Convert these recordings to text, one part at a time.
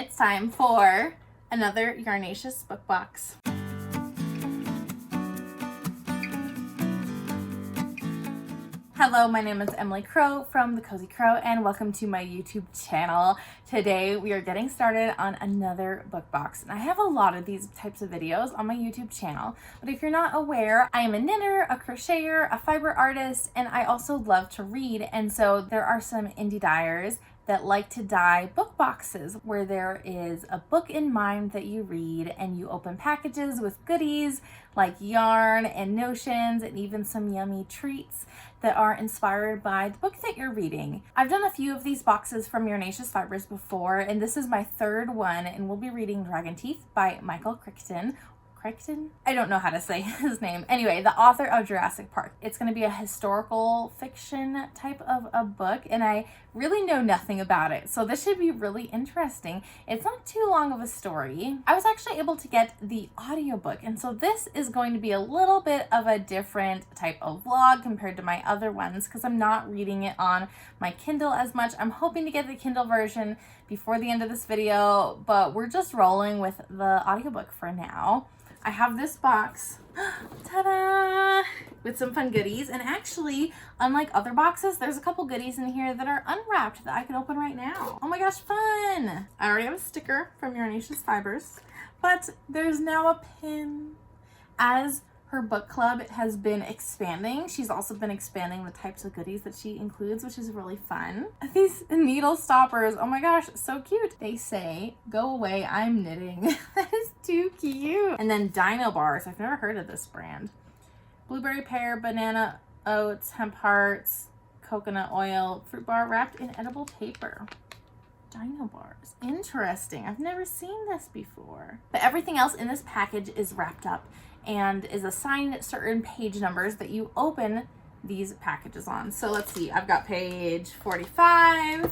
it's time for another Yarnaceous book box. Hello, my name is Emily Crow from The Cozy Crow and welcome to my YouTube channel. Today we are getting started on another book box, and I have a lot of these types of videos on my YouTube channel, but if you're not aware, I am a knitter, a crocheter, a fiber artist, and I also love to read, and so there are some indie dyers that like to dye book boxes where there is a book in mind that you read and you open packages with goodies like yarn and notions and even some yummy treats that are inspired by the book that you're reading. I've done a few of these boxes from Yarnaceous Fibers before, and this is my third one, and we'll be reading Dragon Teeth by Michael Crichton. I don't know how to say his name. Anyway, the author of Jurassic Park. It's going to be a historical fiction type of a book, and I really know nothing about it, so this should be really interesting. It's not too long of a story. I was actually able to get the audiobook, and so this is going to be a little bit of a different type of vlog compared to my other ones because I'm not reading it on my Kindle as much. I'm hoping to get the Kindle version before the end of this video, but we're just rolling with the audiobook for now. I have this box, ta-da, with some fun goodies. And actually, unlike other boxes, there's a couple goodies in here that are unwrapped that I can open right now. Oh my gosh, fun. I already have a sticker from Yarnaceous Fibers, but there's now a pin. As her book club has been expanding, she's also been expanding the types of goodies that she includes, which is really fun. These needle stoppers, oh my gosh, so cute. They say, "Go away, I'm knitting." That is too cute. And then dino bars, I've never heard of this brand. Blueberry pear, banana oats, hemp hearts, coconut oil, fruit bar wrapped in edible paper. Dino bars, interesting. I've never seen this before. But everything else in this package is wrapped up and is assigned certain page numbers that you open these packages on. So let's see, I've got page 45.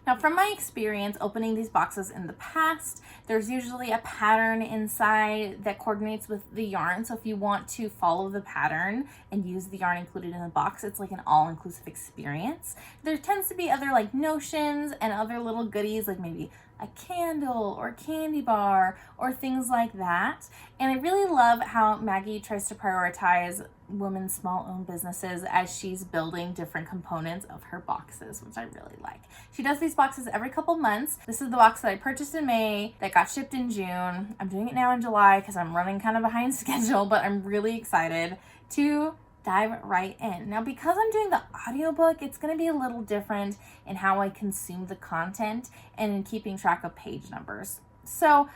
Now, from my experience opening these boxes in the past, there's usually a pattern inside that coordinates with the yarn. So if you want to follow the pattern and use the yarn included in the box, it's like an all-inclusive experience. There tends to be other like notions and other little goodies, like maybe a candle or candy bar or things like that. And I really love how Maggie tries to prioritize women's small-owned businesses as she's building different components of her boxes, which I really like. She does these boxes every couple months. This is the box that I purchased in May that got shipped in June. I'm doing it now in July because I'm running kind of behind schedule, but I'm really excited to dive right in. Now, because I'm doing the audiobook, it's going to be a little different in how I consume the content and in keeping track of page numbers. So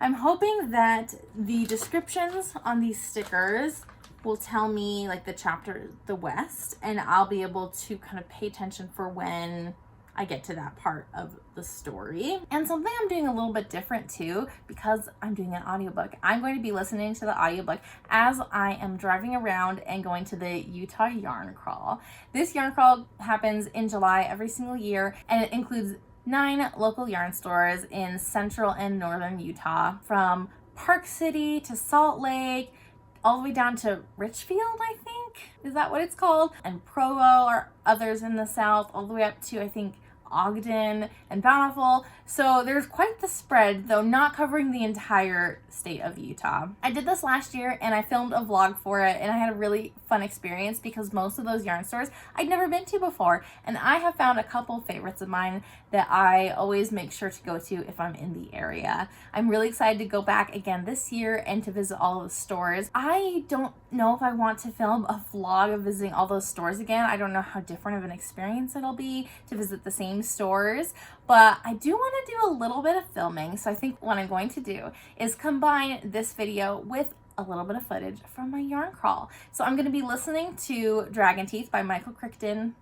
I'm hoping that the descriptions on these stickers will tell me like the chapter, the West, and I'll be able to kind of pay attention for when I get to that part of the story. And something I'm doing a little bit different too, because I'm doing an audiobook. I'm going to be listening to the audiobook as I am driving around and going to the Utah Yarn Crawl. This yarn crawl happens in July every single year, and it includes 9 local yarn stores in central and northern Utah, from Park City to Salt Lake, all the way down to Richfield, I think. Is that what it's called? And Provo or others in the south, all the way up to, I think, Ogden and Bountiful. So there's quite the spread, though not covering the entire state of Utah. I did this last year and I filmed a vlog for it, and I had a really fun experience because most of those yarn stores I'd never been to before, and I have found a couple favorites of mine that I always make sure to go to if I'm in the area. I'm really excited to go back again this year and to visit all of the stores. I don't know if I want to film a vlog of visiting all those stores again. I don't know how different of an experience it'll be to visit the same stores, but I do want to do a little bit of filming. So I think what I'm going to do is combine this video with a little bit of footage from my yarn crawl. So I'm going to be listening to Dragon Teeth by Michael Crichton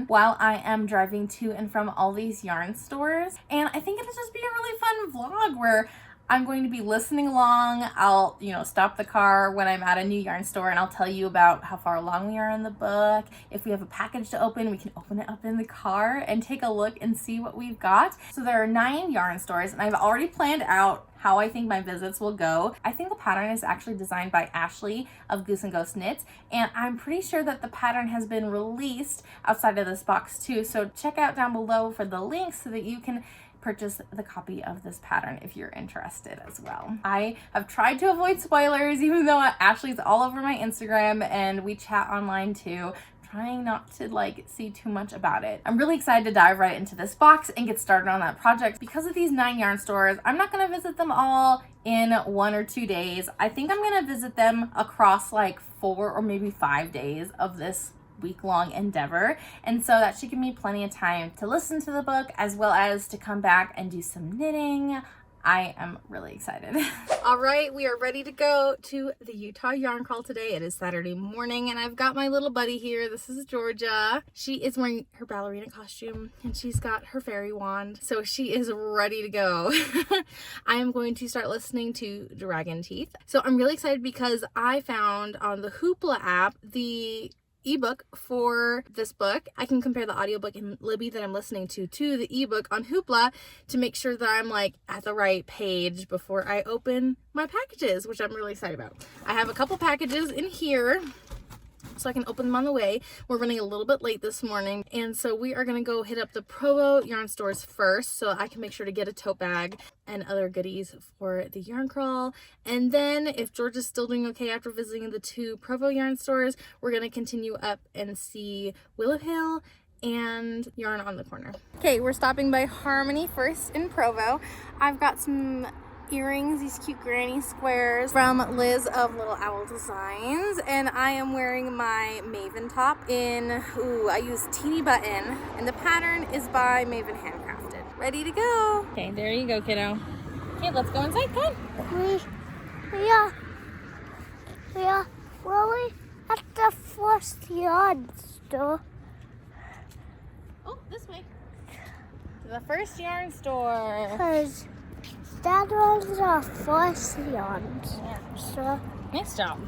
while I am driving to and from all these yarn stores. And I think it'll just be a really fun vlog where I'm going to be listening along. I'll, stop the car when I'm at a new yarn store and I'll tell you about how far along we are in the book. If we have a package to open, we can open it up in the car and take a look and see what we've got. So there are 9 yarn stores and I've already planned out how I think my visits will go. I think the pattern is actually designed by Ashley of Goose and Ghost Knits, and I'm pretty sure that the pattern has been released outside of this box too. So check out down below for the links so that you can purchase the copy of this pattern if you're interested as well. I have tried to avoid spoilers, even though Ashley's all over my Instagram and we chat online too, trying not to see too much about it. I'm really excited to dive right into this box and get started on that project. Because of these 9 yarn stores, I'm not gonna visit them all in 1 or 2 days. I think I'm gonna visit them across 4 or maybe 5 days of this week-long endeavor, and so that should give me plenty of time to listen to the book as well as to come back and do some knitting. I am really excited. All right, we are ready to go to the Utah Yarn Crawl today. It is Saturday morning and I've got my little buddy here. This is Georgia. She is wearing her ballerina costume and she's got her fairy wand, so she is ready to go. I am going to start listening to Dragon Teeth. So I'm really excited because I found on the Hoopla app the ebook for this book. I can compare the audiobook in Libby that I'm listening to the ebook on Hoopla to make sure that I'm at the right page before I open my packages, which I'm really excited about. I have a couple packages in here so I can open them on the way. We're running a little bit late this morning, and so we are going to go hit up the Provo yarn stores first so I can make sure to get a tote bag and other goodies for the yarn crawl. And then if George is still doing okay after visiting the 2 Provo yarn stores, we're going to continue up and see Willow Hill and Yarn on the Corner. Okay, we're stopping by Harmony first in Provo. I've got some earrings, these cute granny squares from Liz of Little Owl Designs, and I am wearing my Maven top in, I use Teeny Button, and the pattern is by Maven Handcrafted. Ready to go. Okay, there you go, kiddo. Okay, let's go inside. Come on. We are at the first yarn store. Oh, this way. To the first yarn store. Because that was our first yarn store. Nice job.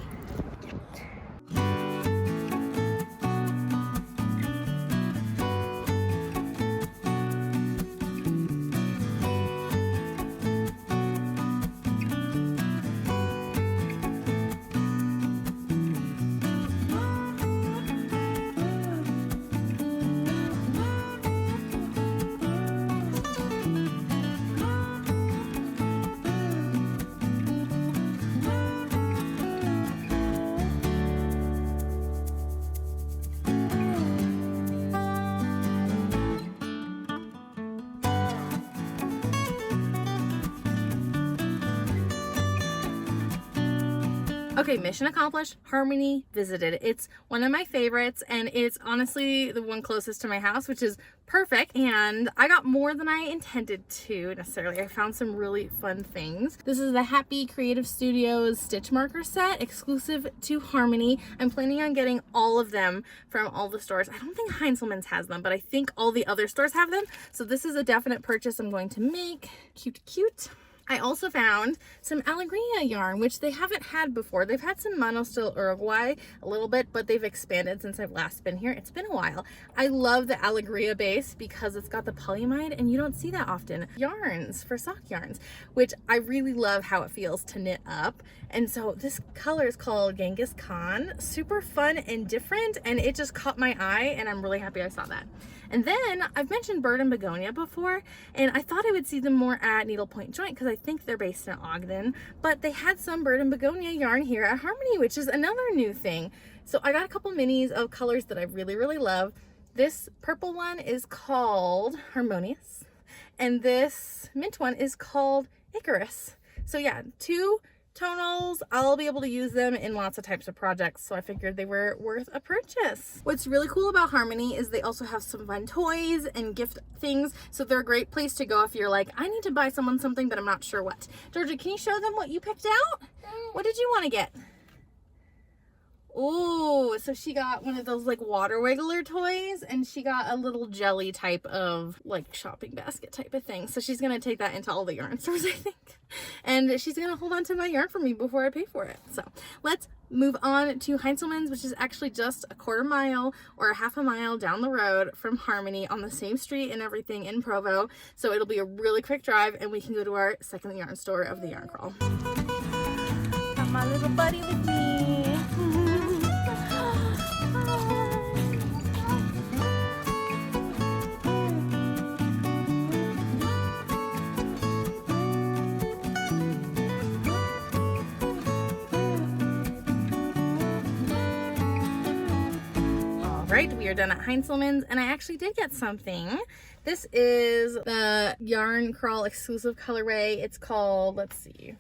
Okay, mission accomplished. Harmony visited. It's one of my favorites, and it's honestly the one closest to my house, which is perfect. And I got more than I intended to necessarily. I found some really fun things. This is the Happy Creative Studios stitch marker set, exclusive to Harmony. I'm planning on getting all of them from all the stores. I don't think Heindselman's has them, but I think all the other stores have them. So this is a definite purchase I'm going to make. Cute, cute. I also found some Alegria yarn, which they haven't had before. They've had some Monostil Uruguay a little bit, but they've expanded since I've last been here. It's been a while. I love the Alegria base because it's got the polyamide, and you don't see that often. Yarns for sock yarns, which I really love how it feels to knit up. And so this color is called Genghis Khan. Super fun and different, and it just caught my eye, and I'm really happy I saw that. And then I've mentioned Bird and Begonia before, and I thought I would see them more at Needlepoint Joint because I think they're based in Ogden, but they had some Bird and Begonia yarn here at Harmony, which is another new thing. So I got a couple minis of colors that I really, really love. This purple one is called Harmonious, and this mint one is called Icarus. So yeah, 2 tonals. I'll be able to use them in lots of types of projects, so I figured they were worth a purchase. What's really cool about Harmony is they also have some fun toys and gift things, so they're a great place to go if you're like, I need to buy someone something but I'm not sure what. Georgia, can you show them what you picked out? What did you want to get? Oh, so she got one of those like water wiggler toys, and she got a little jelly type of like shopping basket type of thing. So she's gonna take that into all the yarn stores, I think. And she's gonna hold on to my yarn for me before I pay for it. So let's move on to Heindselman's, which is actually just a quarter mile or a half a mile down the road from Harmony on the same street and everything in Provo. So it'll be a really quick drive and we can go to our second yarn store of the yarn crawl. Got my little buddy with me. Right, we are done at Heindselman's, and I actually did get something. This is the Yarn Crawl exclusive colorway. It's called, let's see,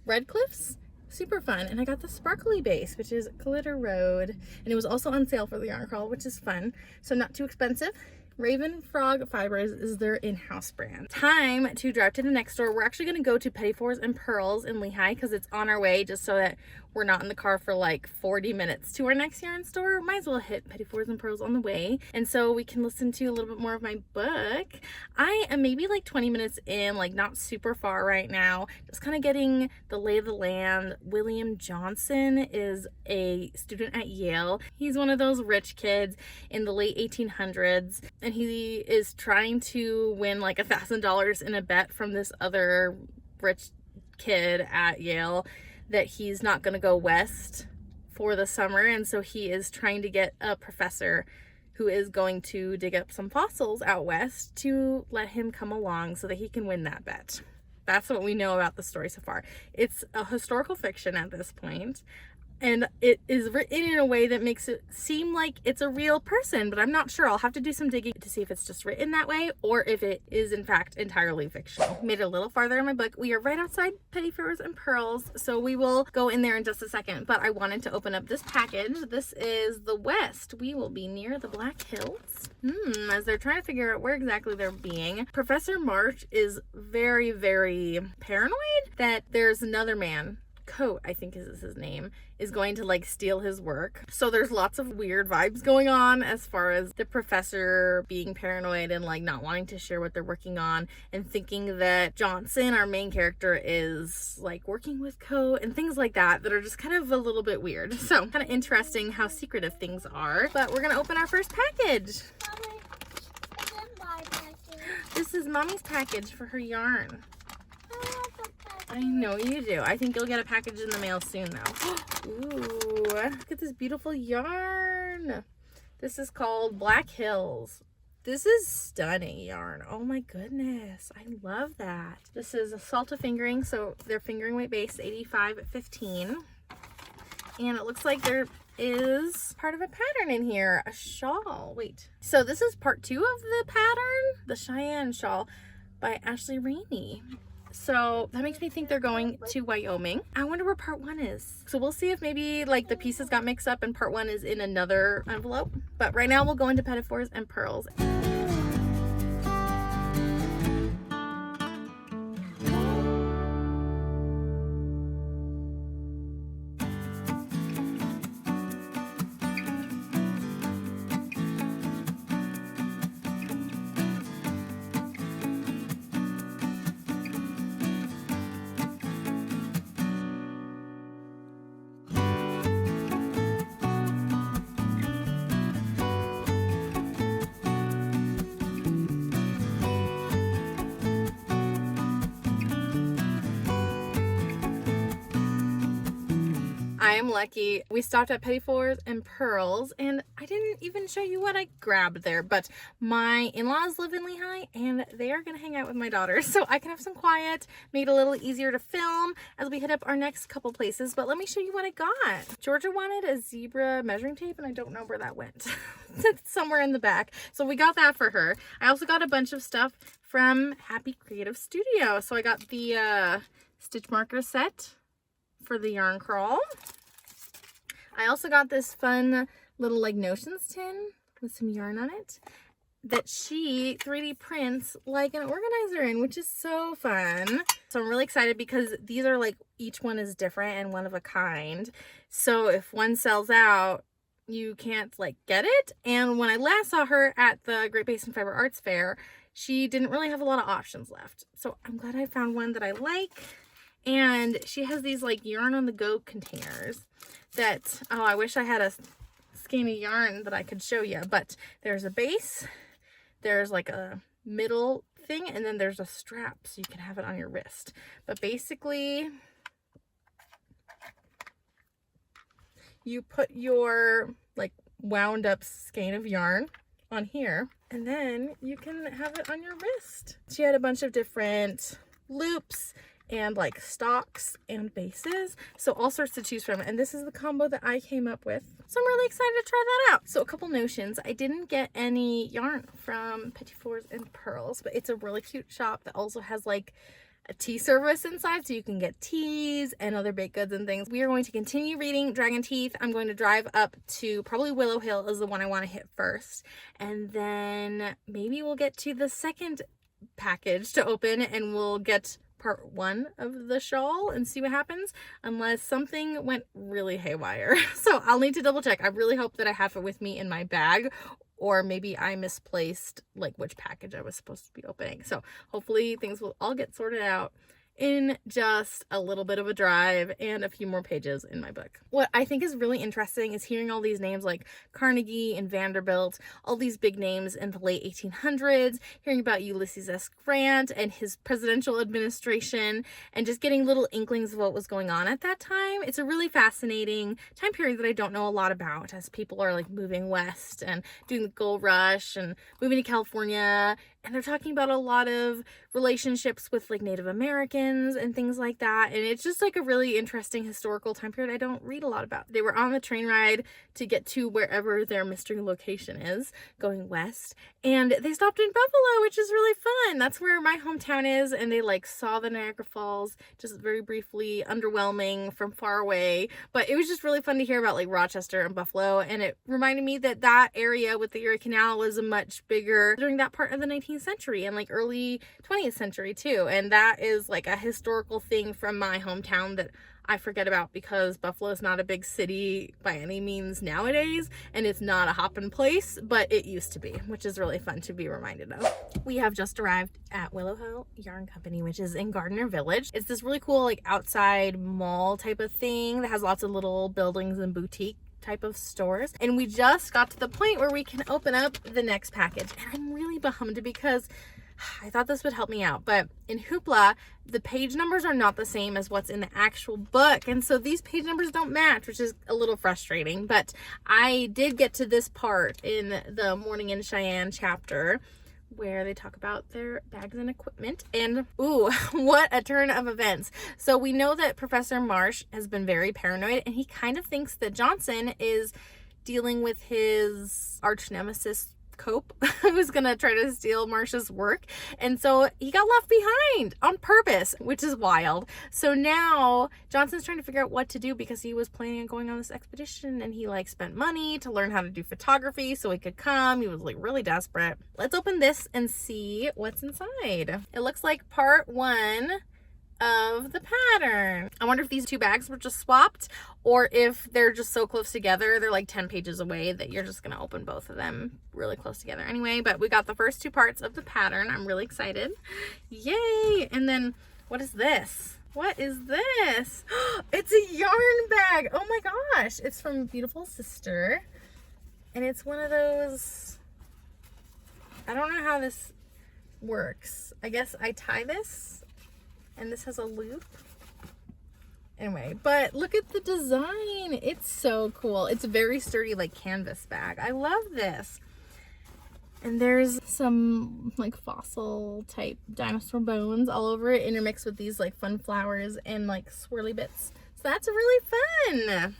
Red Cliffs. Super fun. And I got the sparkly base, which is Glitter Road, and it was also on sale for the Yarn Crawl, which is fun. So not too expensive. Raven Frog Fibers is their in-house brand. Time to drive to the next store. We're actually going to go to Petit and Purls in Lehigh because it's on our way, just so that we're not in the car for like 40 minutes to our next yarn store. Might as well hit Petit and Purls on the way, and so we can listen to a little bit more of my book. I am maybe like 20 minutes in, like not super far right now, just kind of getting the lay of the land. William Johnson is a student at Yale. He's one of those rich kids in the late 1800s, and he is trying to win like $1,000 in a bet from this other rich kid at Yale that he's not going to go west for the summer, and so he is trying to get a professor who is going to dig up some fossils out west to let him come along so that he can win that bet. That's what we know about the story so far. It's a historical fiction at this point, and it is written in a way that makes it seem like it's a real person, but I'm not sure. I'll have to do some digging to see if it's just written that way or if it is in fact entirely fictional. Made it a little farther in my book. We are right outside Petit and Purls, so we will go in there in just a second, but I wanted to open up this package. This is the West. We will be near the Black Hills. As they're trying to figure out where exactly they're being, Professor March is very, very paranoid that there's another man, Coat, I think is his name, is going to like steal his work. So there's lots of weird vibes going on as far as the professor being paranoid and like not wanting to share what they're working on, and thinking that Johnson, our main character, is like working with Coat and things like that that are just kind of a little bit weird. So kind of interesting how secretive things are. But we're gonna open our first package. Mommy, this is my package. This is Mommy's package for her yarn. I want the package. I know you do. I think you'll get a package in the mail soon though. Ooh, look at this beautiful yarn. This is called Black Hills. This is stunning yarn. Oh my goodness. I love that. This is a Salta fingering, so their fingering weight base 85-15. And it looks like there is part of a pattern in here, a shawl. Wait. So this is part 2 of the pattern, the Cheyenne shawl by Ashley Raney. So that makes me think they're going to Wyoming. I wonder where part 1 is. So we'll see if maybe like the pieces got mixed up and part 1 is in another envelope. But right now we'll go into Petit and Purls. I am lucky. We stopped at Petit and Purls, and I didn't even show you what I grabbed there, but my in-laws live in Lehigh and they are gonna hang out with my daughter, so I can have some quiet, make it a little easier to film as we hit up our next couple places. But let me show you what I got. Georgia wanted a zebra measuring tape, and I don't know where that went. It's somewhere in the back, so we got that for her. I also got a bunch of stuff from Happy Creative Studio. So I got the stitch marker set for the yarn crawl. I also got this fun little like notions tin with some yarn on it. that she 3D prints like an organizer in, which is so fun. So I'm really excited because these are like, each one is different and one of a kind. So if one sells out, you can't like get it. And when I last saw her at the Great Basin Fiber Arts Fair, she didn't really have a lot of options left. So I'm glad I found one that I like. And she has these like yarn on the go containers that, oh, I wish I had a skein of yarn that I could show you, but there's a base, there's like a middle thing, and then there's a strap so you can have it on your wrist. But basically you put your like wound up skein of yarn on here, and then you can have it on your wrist. She had a bunch of different loops and like stocks and bases, so all sorts to choose from, and this is the combo that I came up with, so I'm really excited to try that out. So a couple notions: I didn't get any yarn from Petit and Purls, but it's a really cute shop that also has like a tea service inside, so you can get teas and other baked goods and things. We are going to continue reading Dragon Teeth. I'm going to drive up to probably Willow Hill is the one I want to hit first, and then maybe we'll get to the second package to open and we'll get part 1 of the shawl and see what happens, unless something went really haywire. So I'll need to double check. I really hope that I have it with me in my bag, or maybe I misplaced like which package I was supposed to be opening. So hopefully things will all get sorted out in just a little bit of a drive and a few more pages in my book. What I think is really interesting is hearing all these names like Carnegie and Vanderbilt, all these big names in the late 1800s, hearing about Ulysses S. Grant and his presidential administration, and just getting little inklings of what was going on at that time. It's a really fascinating time period that I don't know a lot about, as people are like moving west and doing the gold rush and moving to California, and they're talking about a lot of relationships with like Native Americans and things like that. And it's just like a really interesting historical time period I don't read a lot about. They were on the train ride to get to wherever their mystery location is, going west, and they stopped in Buffalo, which is really fun. That's where my hometown is, and they like saw the Niagara Falls just very briefly, underwhelming from far away, but it was just really fun to hear about like Rochester and Buffalo. And it reminded me that that area with the Erie Canal was a much bigger during that part of the 19th century and like early 20th century too, and that is like a historical thing from my hometown that I forget about, because Buffalo is not a big city by any means nowadays, and it's not a hopping place, but it used to be, which is really fun to be reminded of. We have just arrived at Willow Hill Yarn Company, which is in Gardner Village. It's this really cool like outside mall type of thing that has lots of little buildings and boutique type of stores, and we just got to the point where we can open up the next package, and I'm really bummed because I thought this would help me out, but in Hoopla, the page numbers are not the same as what's in the actual book, and so these page numbers don't match, which is a little frustrating. But I did get to this part in the Morning in Cheyenne chapter where they talk about their bags and equipment, and ooh, what a turn of events. So we know that Professor Marsh has been very paranoid, and he kind of thinks that Johnson is dealing with his arch nemesis Cope, who's gonna try to steal Marsh's work, and so he got left behind on purpose, which is wild. So now Johnson's trying to figure out what to do, because he was planning on going on this expedition, and he like spent money to learn how to do photography so he could come. He was like really desperate. Let's open this and see what's inside. It looks like part 1 of the pattern. I wonder if these two bags were just swapped, or if they're just so close together, they're like 10 pages away, that you're just gonna open both of them really close together anyway. But we got the first 2 parts of the pattern. I'm really excited. Yay! And then what is this? What is this? It's a yarn bag. Oh my gosh, it's from Beautiful Sister, and it's one of those, I don't know how this works. I guess I tie this, and this has a loop. Anyway, but look at the design. It's so cool. It's a very sturdy like canvas bag. I love this. And there's some like fossil type dinosaur bones all over it, intermixed with these like fun flowers and like swirly bits. So that's really fun.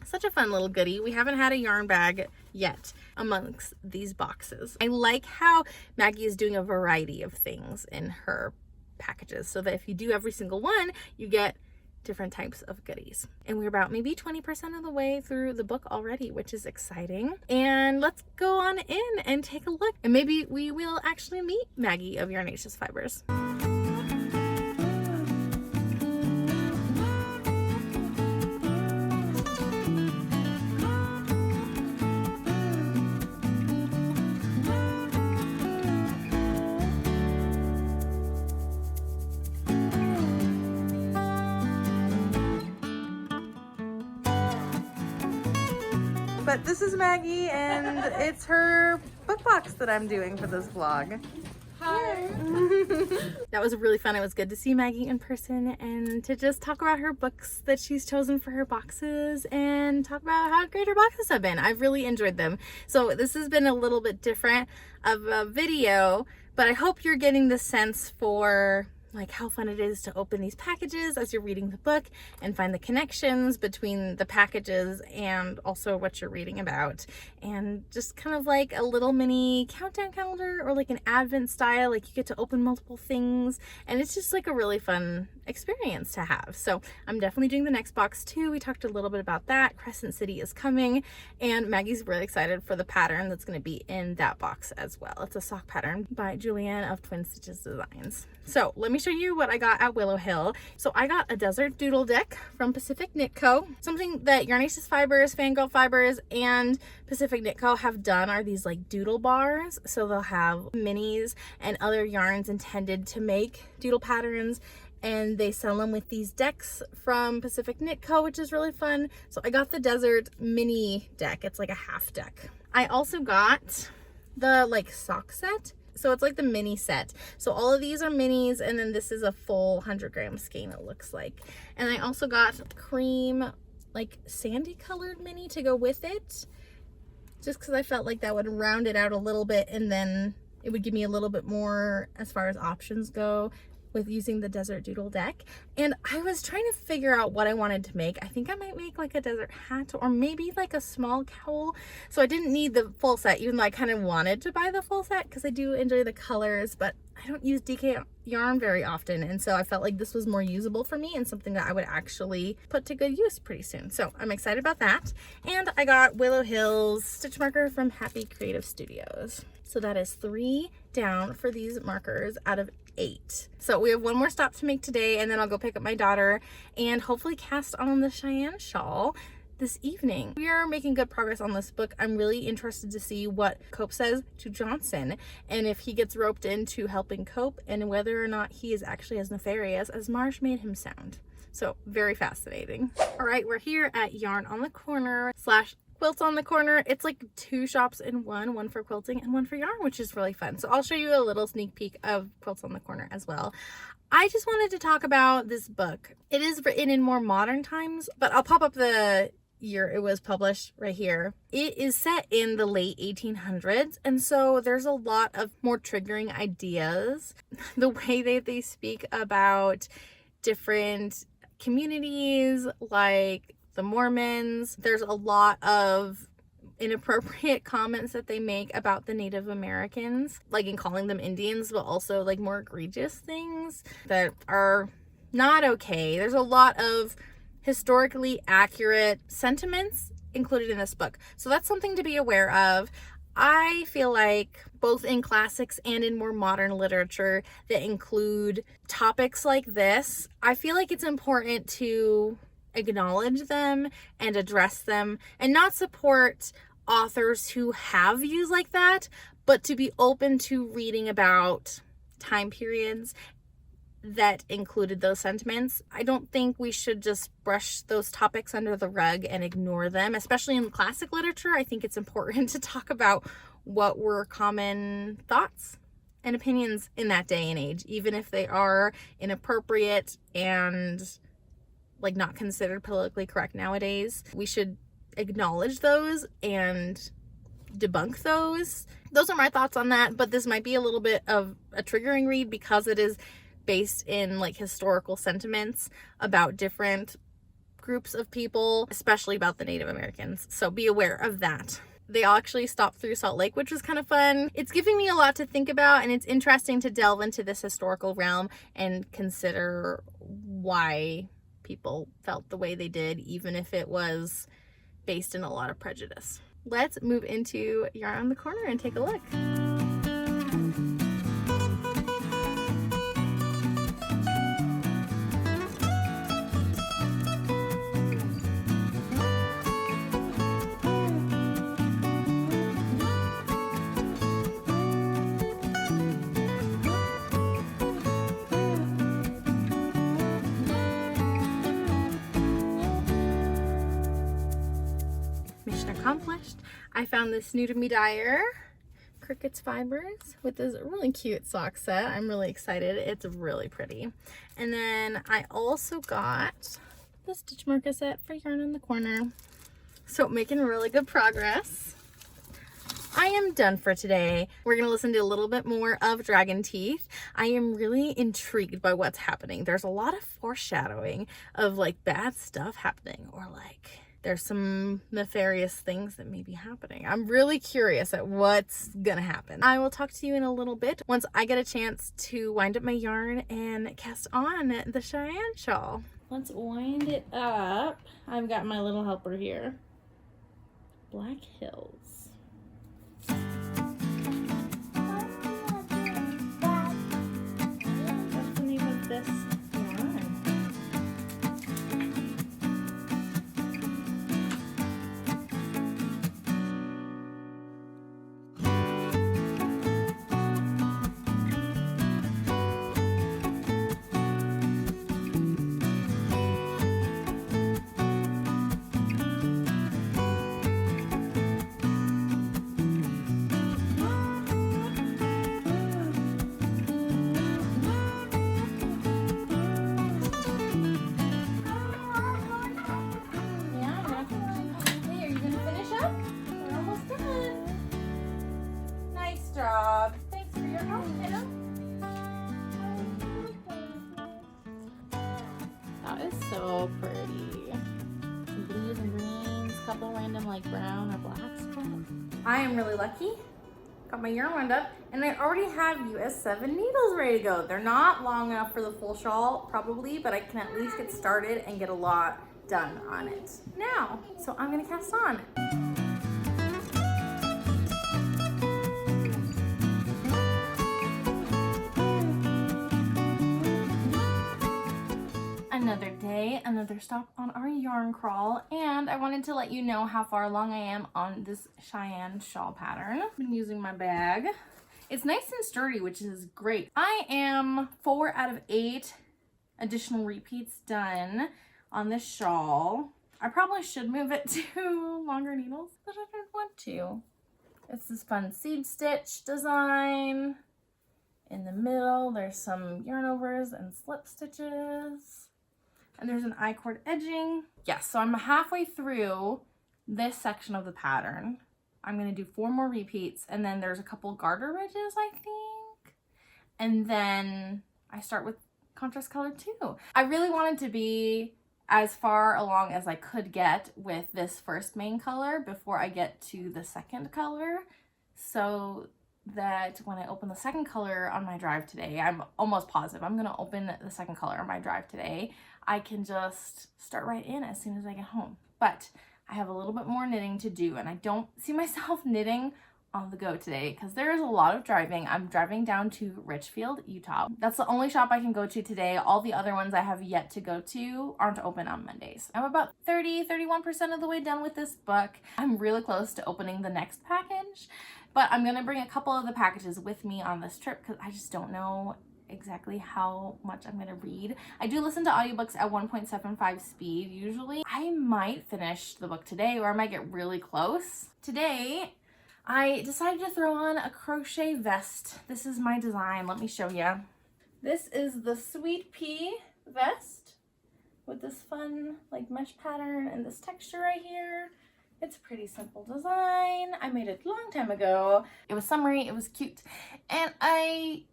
Such a fun little goodie. We haven't had a yarn bag yet amongst these boxes. I like how Maggie is doing a variety of things in her packages, so that if you do every single one, you get different types of goodies. And we're about maybe 20% of the way through the book already, which is exciting. And let's go on in and take a look. And maybe we will actually meet Maggie of Yarnaceous Fibers. But this is Maggie, and it's her book box that I'm doing for this vlog. Hi! That was really fun. It was good to see Maggie in person and to just talk about her books that she's chosen for her boxes and talk about how great her boxes have been. I've really enjoyed them. So this has been a little bit different of a video, but I hope you're getting the sense for like how fun it is to open these packages as you're reading the book and find the connections between the packages and also what you're reading about, and just kind of like a little mini countdown calendar or like an advent style, like you get to open multiple things and it's just like a really fun experience to have. So I'm definitely doing the next box too. We talked a little bit about that. Crescent City is coming and Maggie's really excited for the pattern that's going to be in that box as well. It's a sock pattern by Julianne of Twin Stitches Designs. So let me show you what I got at Willow Hill. So I got a desert doodle deck from Pacific Knit Co. Something that Yarnaceous Fibers, Fangirl Fibers, and Pacific Knit Co. have done are these like doodle bars. So they'll have minis and other yarns intended to make doodle patterns, and they sell them with these decks from Pacific Knit Co., which is really fun. So I got the desert mini deck. It's like a half deck. I also got the like sock set. So it's like the mini set. So all of these are minis, and then this is a full 100-gram skein, it looks like. And I also got cream, like sandy colored mini to go with it, just because I felt like that would round it out a little bit, and then it would give me a little bit more as far as options go with using the desert doodle deck. And I was trying to figure out what I wanted to make. I think I might make like a desert hat or maybe like a small cowl. So I didn't need the full set, even though I kind of wanted to buy the full set because I do enjoy the colors, but I don't use DK yarn very often. And so I felt like this was more usable for me and something that I would actually put to good use pretty soon. So I'm excited about that. And I got Willow Hill's stitch marker from Happy Creative Studios. So that is 3 down for these markers out of 8. So we have one more stop to make today, and then I'll go pick up my daughter and hopefully cast on the Cheyenne shawl this evening. We are making good progress on this book. I'm really interested to see what Cope says to Johnson and if he gets roped into helping Cope and whether or not he is actually as nefarious as Marsh made him sound. So very fascinating. All right, we're here at Yarn on the Corner / Quilts on the Corner. It's like 2 shops in one for quilting and one for yarn, which is really fun. So I'll show you a little sneak peek of Quilts on the Corner as well. I just wanted to talk about this book. It is written in more modern times, but I'll pop up the year it was published right here. It is set in the late 1800s, and so there's a lot of more triggering ideas. The way that they speak about different communities, like the Mormons. There's a lot of inappropriate comments that they make about the Native Americans, like in calling them Indians, but also like more egregious things that are not okay. There's a lot of historically accurate sentiments included in this book. So that's something to be aware of. I feel like both in classics and in more modern literature that include topics like this, I feel like it's important to acknowledge them and address them and not support authors who have views like that, but to be open to reading about time periods that included those sentiments. I don't think we should just brush those topics under the rug and ignore them, especially in classic literature. I think it's important to talk about what were common thoughts and opinions in that day and age, even if they are inappropriate and like not considered politically correct nowadays. We should acknowledge those and debunk those. Those are my thoughts on that, but this might be a little bit of a triggering read because it is based in like historical sentiments about different groups of people, especially about the Native Americans. So be aware of that. They all actually stopped through Salt Lake, which was kind of fun. It's giving me a lot to think about, and it's interesting to delve into this historical realm and consider why people felt the way they did, even if it was based in a lot of prejudice. Let's move into Yarn on the Corner and take a look. Accomplished. I found this new to me dyer, Cricket's Fibers, with this really cute sock set. I'm really excited. It's really pretty. And then I also got the stitch marker set for Yarn on the Corner. So making really good progress. I am done for today. We're gonna listen to a little bit more of Dragon Teeth. I am really intrigued by what's happening. There's a lot of foreshadowing of like bad stuff happening, or like there's some nefarious things that may be happening. I'm really curious at what's gonna happen. I will talk to you in a little bit once I get a chance to wind up my yarn and cast on the Cheyenne shawl. Let's wind it up. I've got my little helper here. Black Hills. What's the name of this yarn? Job. Thanks for your help, kiddo. That is so pretty. Some blues and greens, couple random like brown or black spots. I am really lucky. Got my yarn wound up, and I already have US 7 needles ready to go. They're not long enough for the full shawl, probably, but I can at least get started and get a lot done on it now. So I'm gonna cast on. Another day, another stop on our yarn crawl, and I wanted to let you know how far along I am on this Cheyenne shawl pattern. I've been using my bag. It's nice and sturdy, which is great. I am 4 out of 8 additional repeats done on this shawl. I probably should move it to longer needles, but I don't want to. It's this fun seed stitch design. In the middle, there's some yarn overs and slip stitches. And there's an I-cord edging. Yes, so I'm halfway through this section of the pattern. I'm gonna do 4 more repeats, and then there's a couple garter ridges, I think. And then I start with contrast color 2. I really wanted to be as far along as I could get with this first main color before I get to the second color, so that when I open the second color on my drive today, I'm almost positive I'm gonna open the second color on my drive today, I can just start right in as soon as I get home. But I have a little bit more knitting to do, and I don't see myself knitting on the go today because there is a lot of driving. I'm driving down to Richfield, Utah. That's the only shop I can go to today. All the other ones I have yet to go to aren't open on Mondays. I'm about 31% of the way done with this book. I'm really close to opening the next package, but I'm gonna bring a couple of the packages with me on this trip because I just don't know exactly how much I'm gonna read. I do listen to audiobooks at 1.75 speed usually. I might finish the book today, or I might get really close. Today, I decided to throw on a crochet vest. This is my design. Let me show you. This is the Sweet Pea Vest with this fun like mesh pattern and this texture right here. It's a pretty simple design. I made it a long time ago. It was summery, it was cute, and I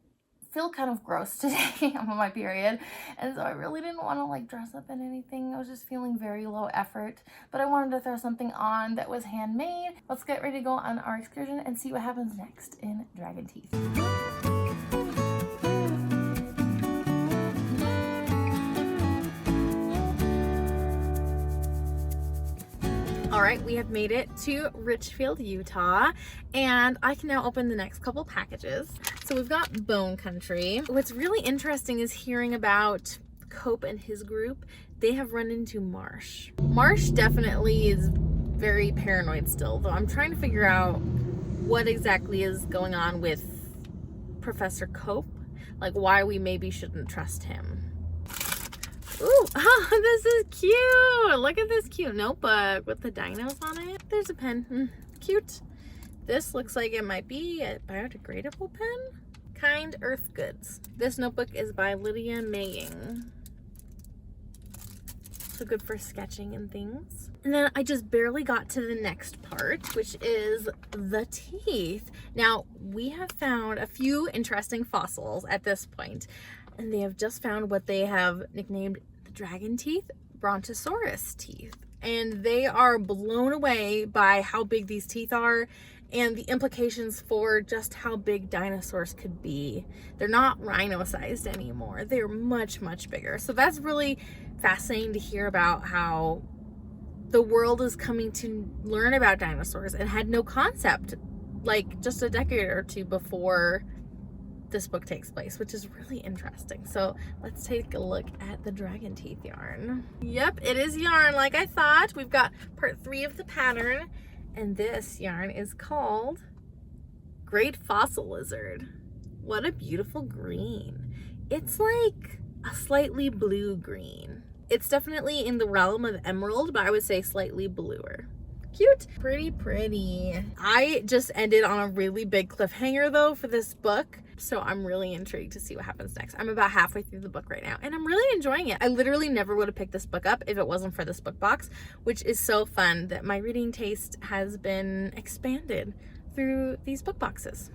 feel kind of gross today. I'm on my period, and so I really didn't want to like dress up in anything. I was just feeling very low effort, but I wanted to throw something on that was handmade. Let's get ready to go on our excursion and see what happens next in Dragon Teeth. All right, we have made it to Richfield, Utah, and I can now open the next couple packages. So we've got Bone Country. What's really interesting is hearing about Cope and his group. They have run into Marsh. Marsh definitely is very paranoid still, though I'm trying to figure out what exactly is going on with Professor Cope, like why we maybe shouldn't trust him. Ooh, oh, this is cute. Look at this cute notebook with the dinos on it. There's a pen. Cute. This looks like it might be a biodegradable pen. Kind Earth Goods. This notebook is by Lydia Maying. So good for sketching and things. And then I just barely got to the next part, which is the teeth. Now, we have found a few interesting fossils at this point, and they have just found what they have nicknamed the dragon teeth, Brontosaurus teeth. And they are blown away by how big these teeth are and the implications for just how big dinosaurs could be. They're not rhino-sized anymore. They're much, much bigger. So that's really fascinating to hear about how the world is coming to learn about dinosaurs and had no concept like just a decade or two before this book takes place, which is really interesting. So let's take a look at the dragon teeth yarn. Yep, it is yarn like I thought. We've got part 3 of the pattern, and this yarn is called Great Fossil Lizard. What a beautiful green. It's like a slightly blue green. It's definitely in the realm of emerald, but I would say slightly bluer. Cute. Pretty, pretty. I just ended on a really big cliffhanger though for this book, so I'm really intrigued to see what happens next. I'm about halfway through the book right now, and I'm really enjoying it. I literally never would have picked this book up if it wasn't for this book box, which is so fun that my reading taste has been expanded through these book boxes.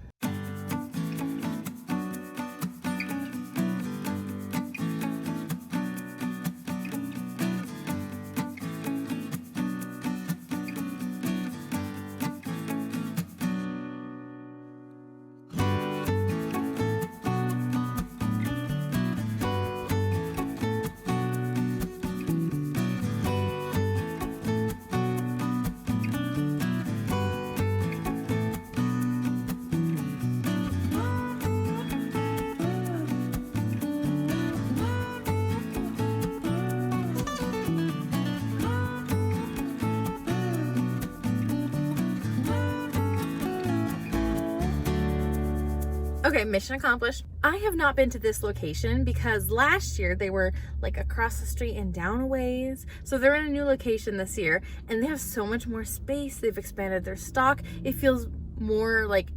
Okay, mission accomplished. I have not been to this location because last year they were like across the street and down a ways. So they're in a new location this year and they have so much more space. They've expanded their stock. It feels more like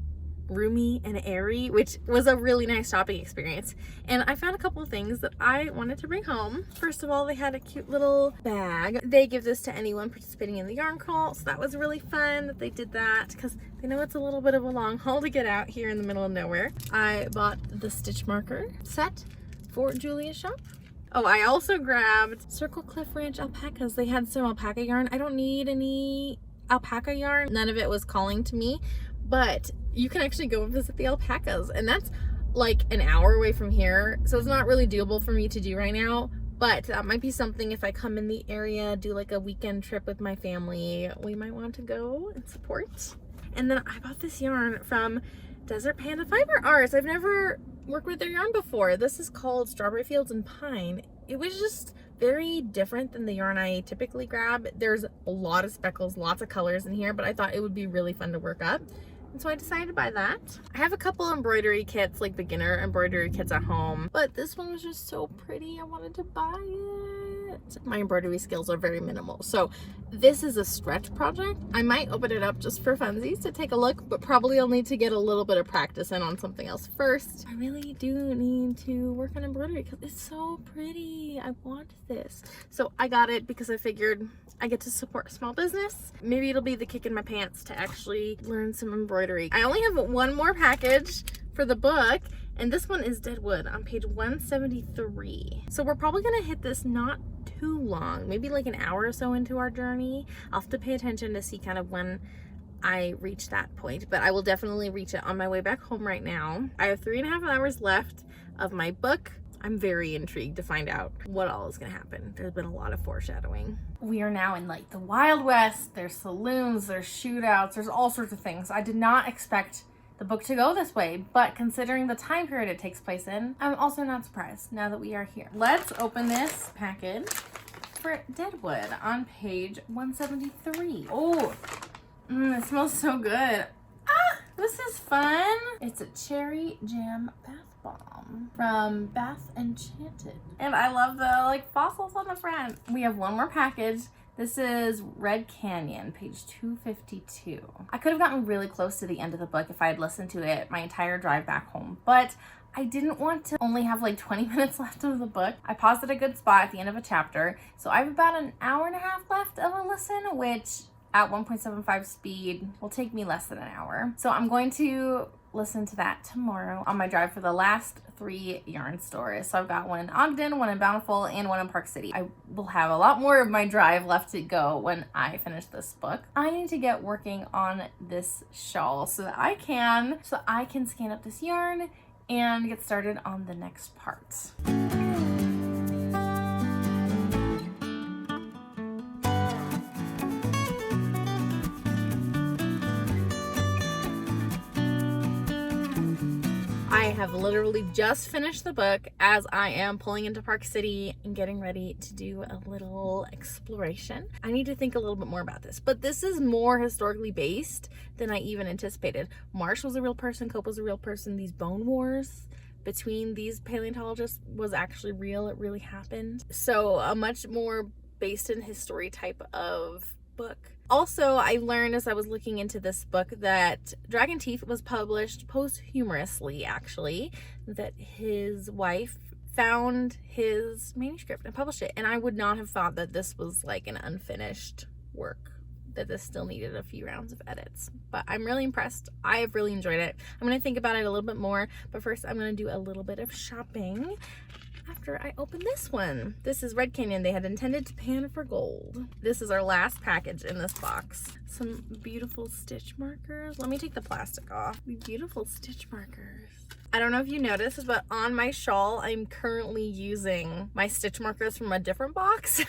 roomy and airy, which was a really nice shopping experience. And I found a couple of things that I wanted to bring home. First of all, they had a cute little bag. They give this to anyone participating in the yarn crawl, so that was really fun that they did that because they know it's a little bit of a long haul to get out here in the middle of nowhere. I bought the stitch marker set for Julia's shop. Oh, I also grabbed Circle Cliff Ranch alpacas. They had some alpaca yarn. I don't need any alpaca yarn. None of it was calling to me, but you can actually go visit the alpacas, and that's like an hour away from here, so it's not really doable for me to do right now, but that might be something if I come in the area, do like a weekend trip with my family, we might want to go and support. And then I bought this yarn from Desert Panda Fiber Arts. I've never worked with their yarn before. This is called Strawberry Fields and Pine. It was just very different than the yarn I typically grab. There's a lot of speckles, lots of colors in here, but I thought it would be really fun to work up. And so I decided to buy that. I have a couple embroidery kits, like beginner embroidery kits at home, but this one was just so pretty. I wanted to buy it. My embroidery skills are very minimal, so this is a stretch project. I might open it up just for funsies to take a look, but probably I'll need to get a little bit of practice in on something else first. I really do need to work on embroidery because it's so pretty. I want this. So I got it because I figured I get to support a small business. Maybe it'll be the kick in my pants to actually learn some embroidery. I only have one more package for the book, and this one is Deadwood on page 173. So we're probably gonna hit this not too long, maybe like an hour or so into our journey. I'll have to pay attention to see kind of when I reach that point, but I will definitely reach it on my way back home right now. I have 3.5 hours left of my book. I'm very intrigued to find out what all is gonna happen. There's been a lot of foreshadowing. We are now in like the Wild West. There's saloons, there's shootouts, there's all sorts of things. I did not expect the book to go this way, but considering the time period it takes place in, I'm also not surprised now that we are here. Let's open this package for Deadwood on page 173. Oh, it smells so good. Ah, this is fun. It's a cherry jam bath bomb from Bath Enchanted. And I love the like fossils on the front. We have one more package. This is Red Canyon, page 252. I could have gotten really close to the end of the book if I had listened to it my entire drive back home, but I didn't want to only have like 20 minutes left of the book. I paused at a good spot at the end of a chapter, so I have about an hour and a half left of a listen, which at 1.75 speed will take me less than an hour. So I'm going to listen to that tomorrow on my drive for the last 3 yarn stores. So I've got one in Ogden, one in Bountiful, and one in Park City. I will have a lot more of my drive left to go when I finish this book. I need to get working on this shawl so that I can scan up this yarn and get started on the next part. I have literally just finished the book as I am pulling into Park City and getting ready to do a little exploration. I need to think a little bit more about this, but this is more historically based than I even anticipated. Marsh was a real person, Cope was a real person. These bone wars between these paleontologists was actually real. It really happened. So a much more based in history type of book. Also, I learned as I was looking into this book that Dragon Teeth was published posthumously, actually, that his wife found his manuscript and published it. And I would not have thought that this was like an unfinished work, that this still needed a few rounds of edits. But I'm really impressed. I have really enjoyed it. I'm going to think about it a little bit more, but first I'm going to do a little bit of shopping after I open this one. This is Red Canyon. They had intended to pan for gold. This is our last package in this box. Some beautiful stitch markers. Let me take the plastic off. Beautiful stitch markers. I don't know if you noticed, but on my shawl, I'm currently using my stitch markers from a different box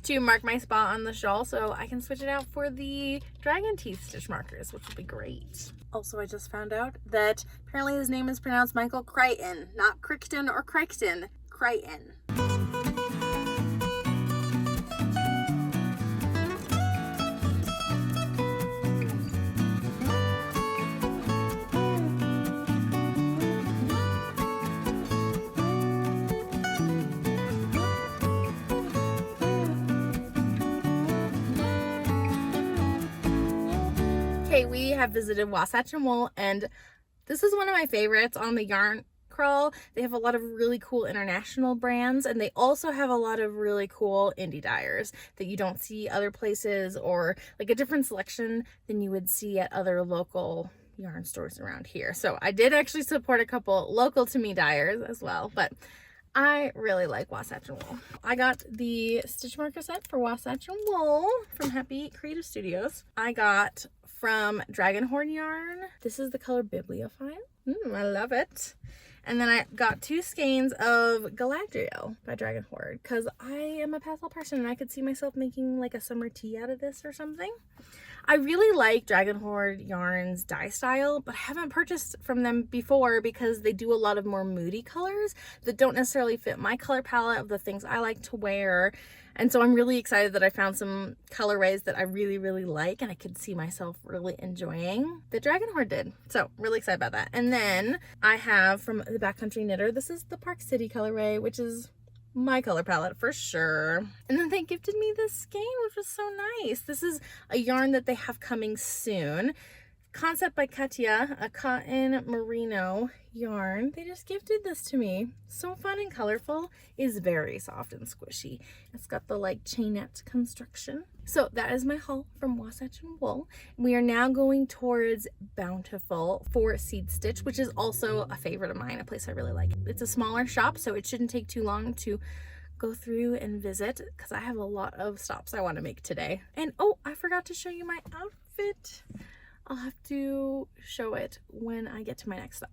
to mark my spot on the shawl, so I can switch it out for the Dragon Teeth stitch markers, which will be great. Also, I just found out that apparently his name is pronounced Michael Crichton, not Crichton or Crichton, Crichton. Okay, we have visited Wasatch Wool, and this is one of my favorites on the yarn crawl. They have a lot of really cool international brands, and they also have a lot of really cool indie dyers that you don't see other places, or like a different selection than you would see at other local yarn stores around here. So I did actually support a couple local to me dyers as well, but I really like Wasatch Wool. I got the stitch marker set for Wasatch Wool from Happy Creative Studios. I got from Dragonhorn Yarn. This is the color Bibliophile. I love it. And then I got 2 skeins of Galadriel by Dragonhorn because I am a pastel person and I could see myself making like a summer tea out of this or something. I really like Dragonhorn Yarn's dye style, but I haven't purchased from them before because they do a lot of more moody colors that don't necessarily fit my color palette of the things I like to wear. And so I'm really excited that I found some colorways that I really, really like and I could see myself really enjoying that Dragonhorn did. So really excited about that. And then I have from the Backcountry Knitter, this is the Park City colorway, which is my color palette for sure. And then they gifted me this skein, which was so nice. This is a yarn that they have coming soon. Concept by Katya, a cotton merino yarn. They just gifted this to me. So fun and colorful. Is very soft and squishy. It's got the like chainette construction. So that is my haul from Wasatch Wool. We are now going towards Bountiful for Seed Stitch, which is also a favorite of mine, a place I really like. It's a smaller shop, so it shouldn't take too long to go through and visit because I have a lot of stops I want to make today. And oh, I forgot to show you my outfit. I'll have to show it when I get to my next stop.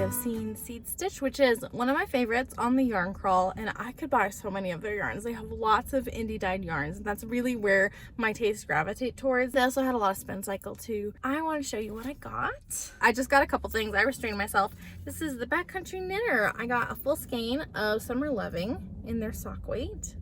have seen Seed Stitch, which is one of my favorites on the yarn crawl, and I could buy so many of their yarns. They have lots of indie dyed yarns, and that's really where my tastes gravitate towards. They also had a lot of Spin Cycle too. I want to show you what I got. I just got a couple things. I restrained myself. This is the Backcountry Knitter. I got a full skein of Summer Loving in their sock weight.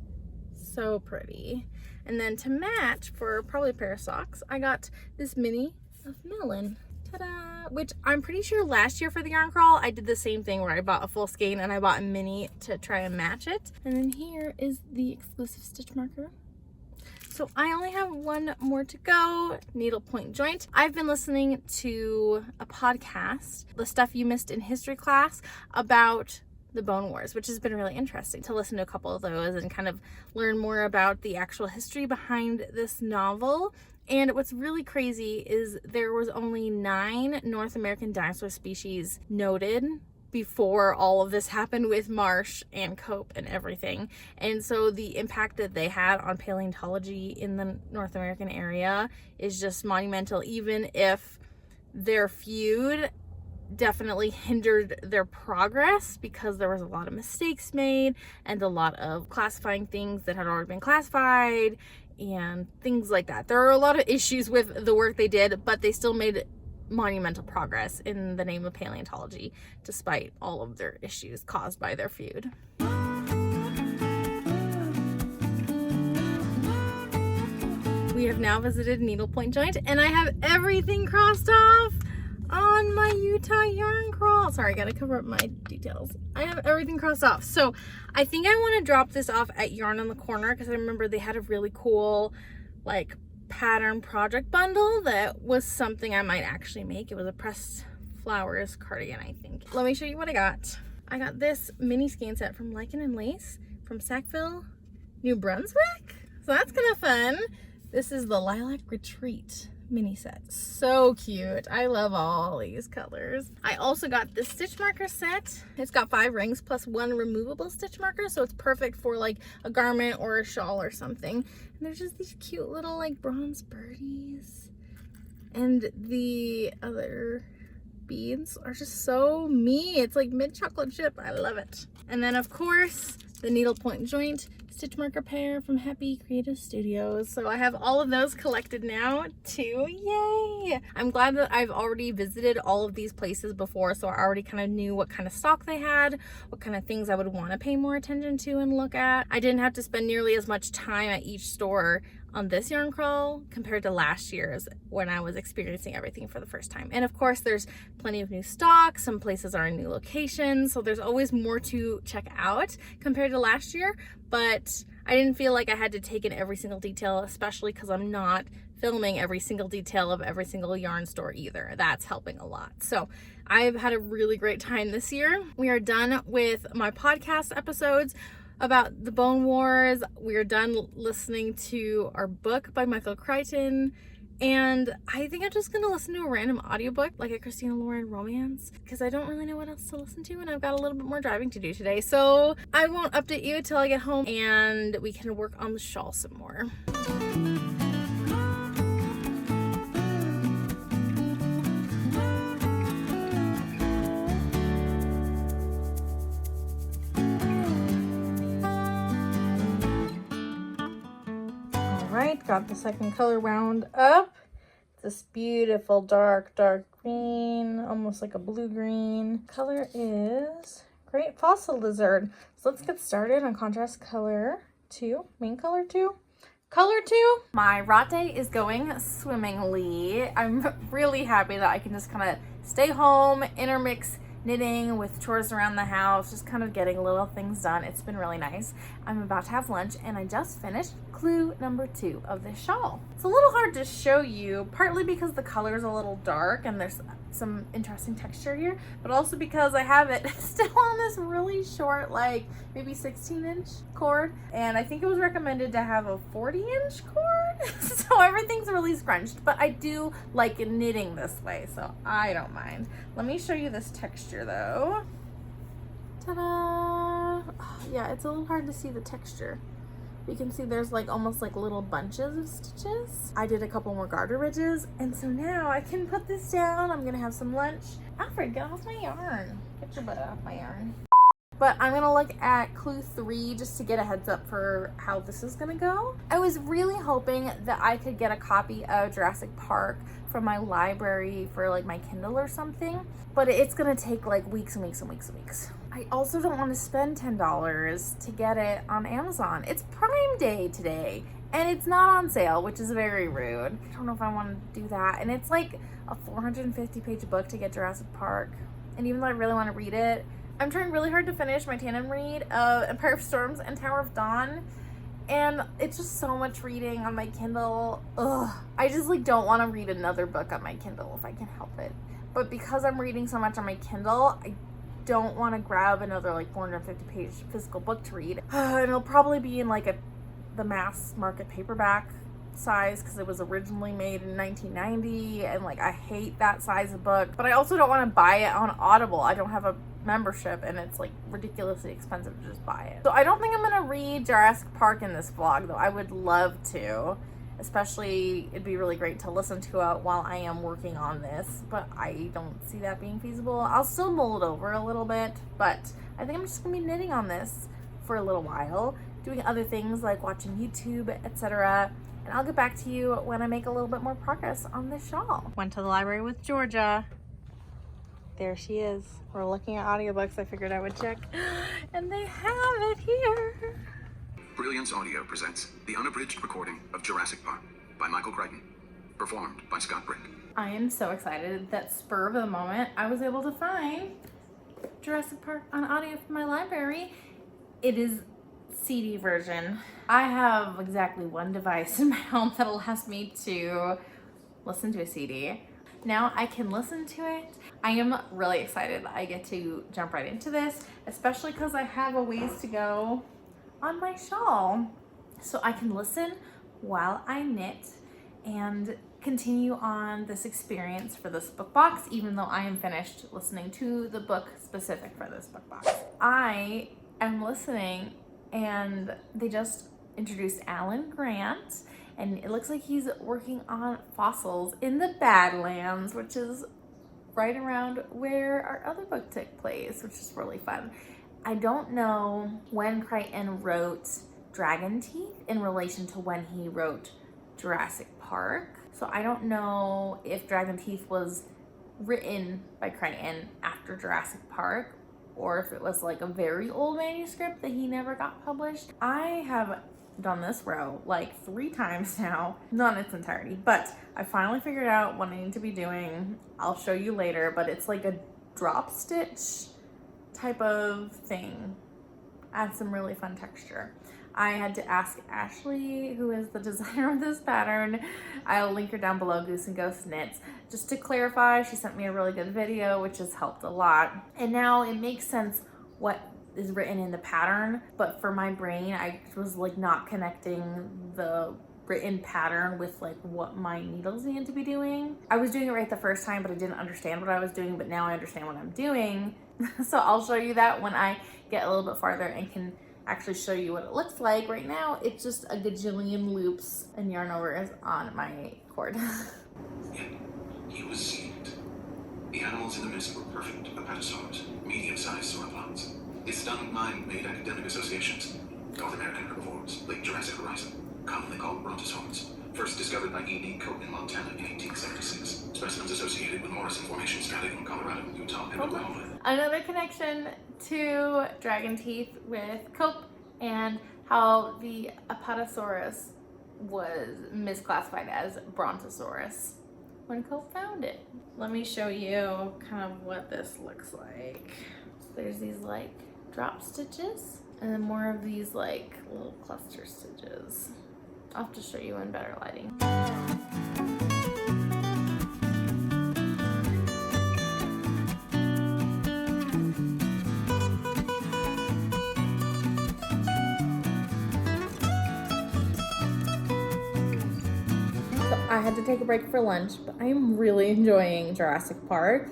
So pretty. And then to match for probably a pair of socks, I got this mini of Melon. Ta-da! Which I'm pretty sure last year for the yarn crawl, I did the same thing where I bought a full skein and I bought a mini to try and match it. And then here is the exclusive stitch marker. So I only have one more to go, Needlepoint Joint. I've been listening to a podcast, The Stuff You Missed in History Class, about the Bone Wars, which has been really interesting to listen to a couple of those and kind of learn more about the actual history behind this novel. And what's really crazy is there was only 9 North American dinosaur species noted before all of this happened with Marsh and Cope and everything. And so the impact that they had on paleontology in the North American area is just monumental, even if their feud definitely hindered their progress because there was a lot of mistakes made and a lot of classifying things that had already been classified and things like that. There are a lot of issues with the work they did, but they still made monumental progress in the name of paleontology, despite all of their issues caused by their feud. We have now visited Needlepoint Joint, and I have everything crossed off on my Utah yarn crawl. Sorry, I gotta cover up my details. I have everything crossed off. So I think I want to drop this off at Yarn on the Corner because I remember they had a really cool like pattern project bundle that was something I might actually make. It was a pressed flowers cardigan, I think. Let me show you what I got. I got this mini skein set from Lichen and Lace from Sackville, New Brunswick. So that's kind of fun. This is the Lilac Retreat mini set. So cute. I love all these colors. I also got this stitch marker set. It's got 5 rings plus 1 removable stitch marker, so it's perfect for like a garment or a shawl or something. And there's just these cute little like bronze birdies, and the other beads are just so me. It's like mid chocolate chip. I love it. And then of course the Needlepoint Joint stitch marker pair from Happy Creative Studios. So I have all of those collected now too. Yay! I'm glad that I've already visited all of these places before, so I already kind of knew what kind of stock they had, what kind of things I would want to pay more attention to and look at. I didn't have to spend nearly as much time at each store on this yarn crawl compared to last year's when I was experiencing everything for the first time. And of course there's plenty of new stock. Some places are in new locations, so there's always more to check out compared to last year, but I didn't feel like I had to take in every single detail, especially because I'm not filming every single detail of every single yarn store either. That's helping a lot. So I've had a really great time this year. We are done with my podcast episodes about the Bone Wars. We're done listening to our book by Michael Crichton, and I think I'm just gonna listen to a random audiobook like a Christina Lauren romance because I don't really know what else to listen to, and I've got a little bit more driving to do today, so I won't update you until I get home and we can work on the shawl some more. Got the second color wound up. This beautiful dark green, almost like a blue green. Color is Great Fossil Lizard. So let's get started on contrast color 2, main color 2. Color 2. My rot day is going swimmingly. I'm really happy that I can just kind of stay home, intermix knitting with chores around the house, just kind of getting little things done. It's been really nice. I'm about to have lunch and I just finished clue number 2 of this shawl. It's a little hard to show you, partly because the color is a little dark and there's some interesting texture here, but also because I have it still on this really short, like maybe 16-inch cord, and I think it was recommended to have a 40-inch cord. So everything's really scrunched, but I do like knitting this way, so I don't mind. Let me show you this texture though. Ta-da! Oh, yeah, it's a little hard to see the texture You can see there's like almost like little bunches of stitches. I did a couple more garter ridges, and so now I can put this down. I'm gonna have some lunch. Alfred, get off my yarn. Get your butt off my yarn. But I'm gonna look at clue 3 just to get a heads up for how this is gonna go. I was really hoping that I could get a copy of Jurassic Park from my library for like my Kindle or something, but it's gonna take like weeks and weeks and weeks and weeks. I also don't want to spend $10 to get it on Amazon. It's Prime Day today and it's not on sale, which is very rude. I don't know if I want to do that. And it's like a 450 page book to get Jurassic Park. And even though I really want to read it, I'm trying really hard to finish my tandem read of Empire of Storms and Tower of Dawn. And it's just so much reading on my Kindle. Ugh. I just like don't want to read another book on my Kindle if I can help it. But because I'm reading so much on my Kindle, I don't want to grab another like 450 page physical book to read. And it'll probably be in like the mass market paperback size because it was originally made in 1990, and like I hate that size of book. But I also don't want to buy it on Audible. I don't have a membership and it's like ridiculously expensive to just buy it. So I don't think I'm gonna read Jurassic Park in this vlog, though I would love to. Especially, it'd be really great to listen to it while I am working on this, but I don't see that being feasible. I'll still mull it over a little bit, but I think I'm just gonna be knitting on this for a little while, doing other things like watching YouTube, etc. And I'll get back to you when I make a little bit more progress on this shawl. Went to the library with Georgia. There she is. We're looking at audiobooks. I figured I would check, and they have it here. Brilliance Audio presents the unabridged recording of Jurassic Park by Michael Crichton, performed by Scott Brick. I am so excited that spur of the moment I was able to find Jurassic Park on audio from my library. It is CD version. I have exactly one device in my home that allows me to listen to a CD. Now I can listen to it. I am really excited that I get to jump right into this, especially because I have a ways to go on my shawl. So I can listen while I knit and continue on this experience for this book box, even though I am finished listening to the book specific for this book box. I am listening and they just introduced Alan Grant, and it looks like he's working on fossils in the Badlands, which is right around where our other book took place, which is really fun. I don't know when Crichton wrote Dragon Teeth in relation to when he wrote Jurassic Park. So I don't know if Dragon Teeth was written by Crichton after Jurassic Park, or if it was like a very old manuscript that he never got published. I have done this row like 3 times now, not in its entirety, but I finally figured out what I need to be doing. I'll show you later, but it's like a drop stitch type of thing. Adds some really fun texture. I had to ask Ashley, who is the designer of this pattern. I'll link her down below, Goose and Ghost Knits. Just to clarify, she sent me a really good video, which has helped a lot. And now it makes sense what is written in the pattern, but for my brain, I was like not connecting the written pattern with like what my needles needed to be doing. I was doing it right the first time, but I didn't understand what I was doing, but now I understand what I'm doing. So I'll show you that when I get a little bit farther and can actually show you what it looks like. Right now, it's just a gajillion loops and yarn overs on my cord. Yet, he was saved. The animals in the mist were perfect apatosaurs, medium-sized sauropods. His stunning mind made academic associations. North American herbivores, late Jurassic Horizon, commonly called brontosaurs. First discovered by E.D. Coate in Montana in 1876. Specimens associated with Morrison Formation scattered in Colorado, Utah, and Oklahoma. Another connection to Dragon Teeth with Cope and how the Apatosaurus was misclassified as Brontosaurus when Cope found it. Let me show you kind of what this looks like. So there's these like drop stitches and then more of these like little cluster stitches. I'll have to show you in better lighting. I had to take a break for lunch, but I'm really enjoying Jurassic Park.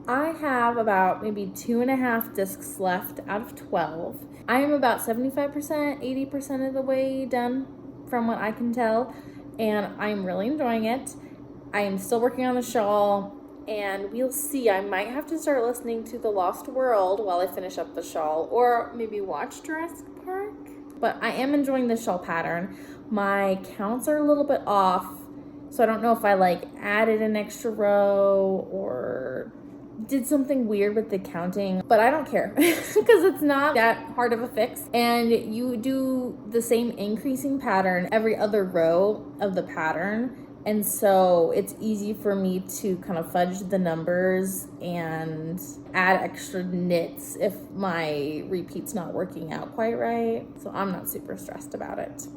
I have about maybe 2.5 discs left out of 12, I am about 75%, 80% of the way done from what I can tell, and I'm really enjoying it. I am still working on the shawl, and we'll see. I might have to start listening to The Lost World while I finish up the shawl, or maybe watch Jurassic Park. But I am enjoying the shawl pattern. My counts are a little bit off, so I don't know if I like added an extra row or did something weird with the counting, but I don't care because it's not that hard of a fix. And you do the same increasing pattern every other row of the pattern. And so it's easy for me to kind of fudge the numbers and add extra knits if my repeat's not working out quite right. So I'm not super stressed about it.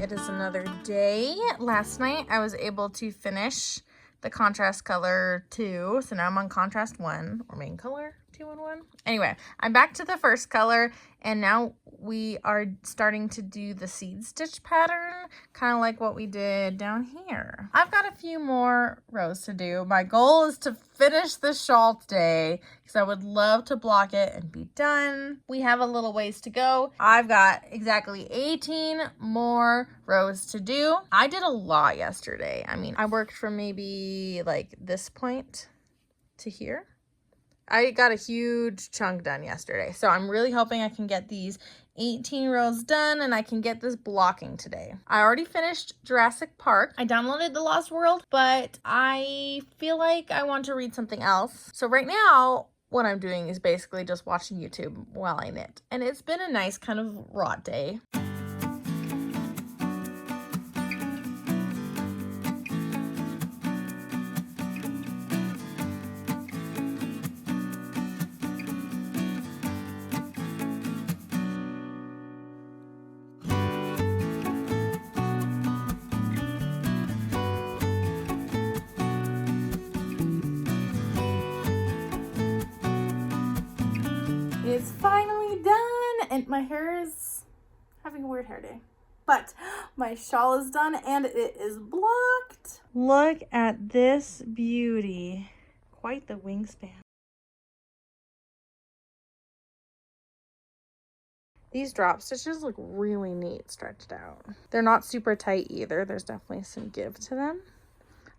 It is another day. Last night I was able to finish the contrast color 2, so now I'm on contrast 1, or main color 2 and 1. Anyway, I'm back to the first color, and now we are starting to do the seed stitch pattern, kind of like what we did down here. I've got a few more rows to do. My goal is to finish the shawl today because I would love to block it and be done. We have a little ways to go. I've got exactly 18 more rows to do. I did a lot yesterday. I mean, I worked from maybe like this point to here. I got a huge chunk done yesterday, so I'm really hoping I can get these 18 rows done and I can get this blocking today. I already finished Jurassic Park. I downloaded The Lost World, but I feel like I want to read something else. So right now, what I'm doing is basically just watching YouTube while I knit. And it's been a nice kind of rot day. It's finally done, and my hair is having a weird hair day. But my shawl is done and it is blocked. Look at this beauty. Quite the wingspan. These drop stitches look really neat stretched out. They're not super tight either. There's definitely some give to them.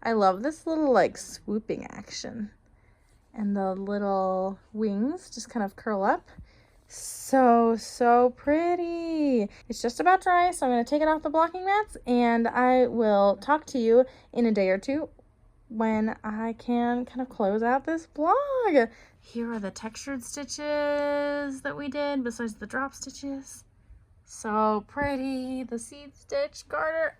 I love this little like swooping action. And the little wings just kind of curl up. So pretty. It's just about dry, so I'm going to take it off the blocking mats, and I will talk to you in a day or two when I can kind of close out this vlog. Here are the textured stitches that we did besides the drop stitches. So pretty. The seed stitch garter.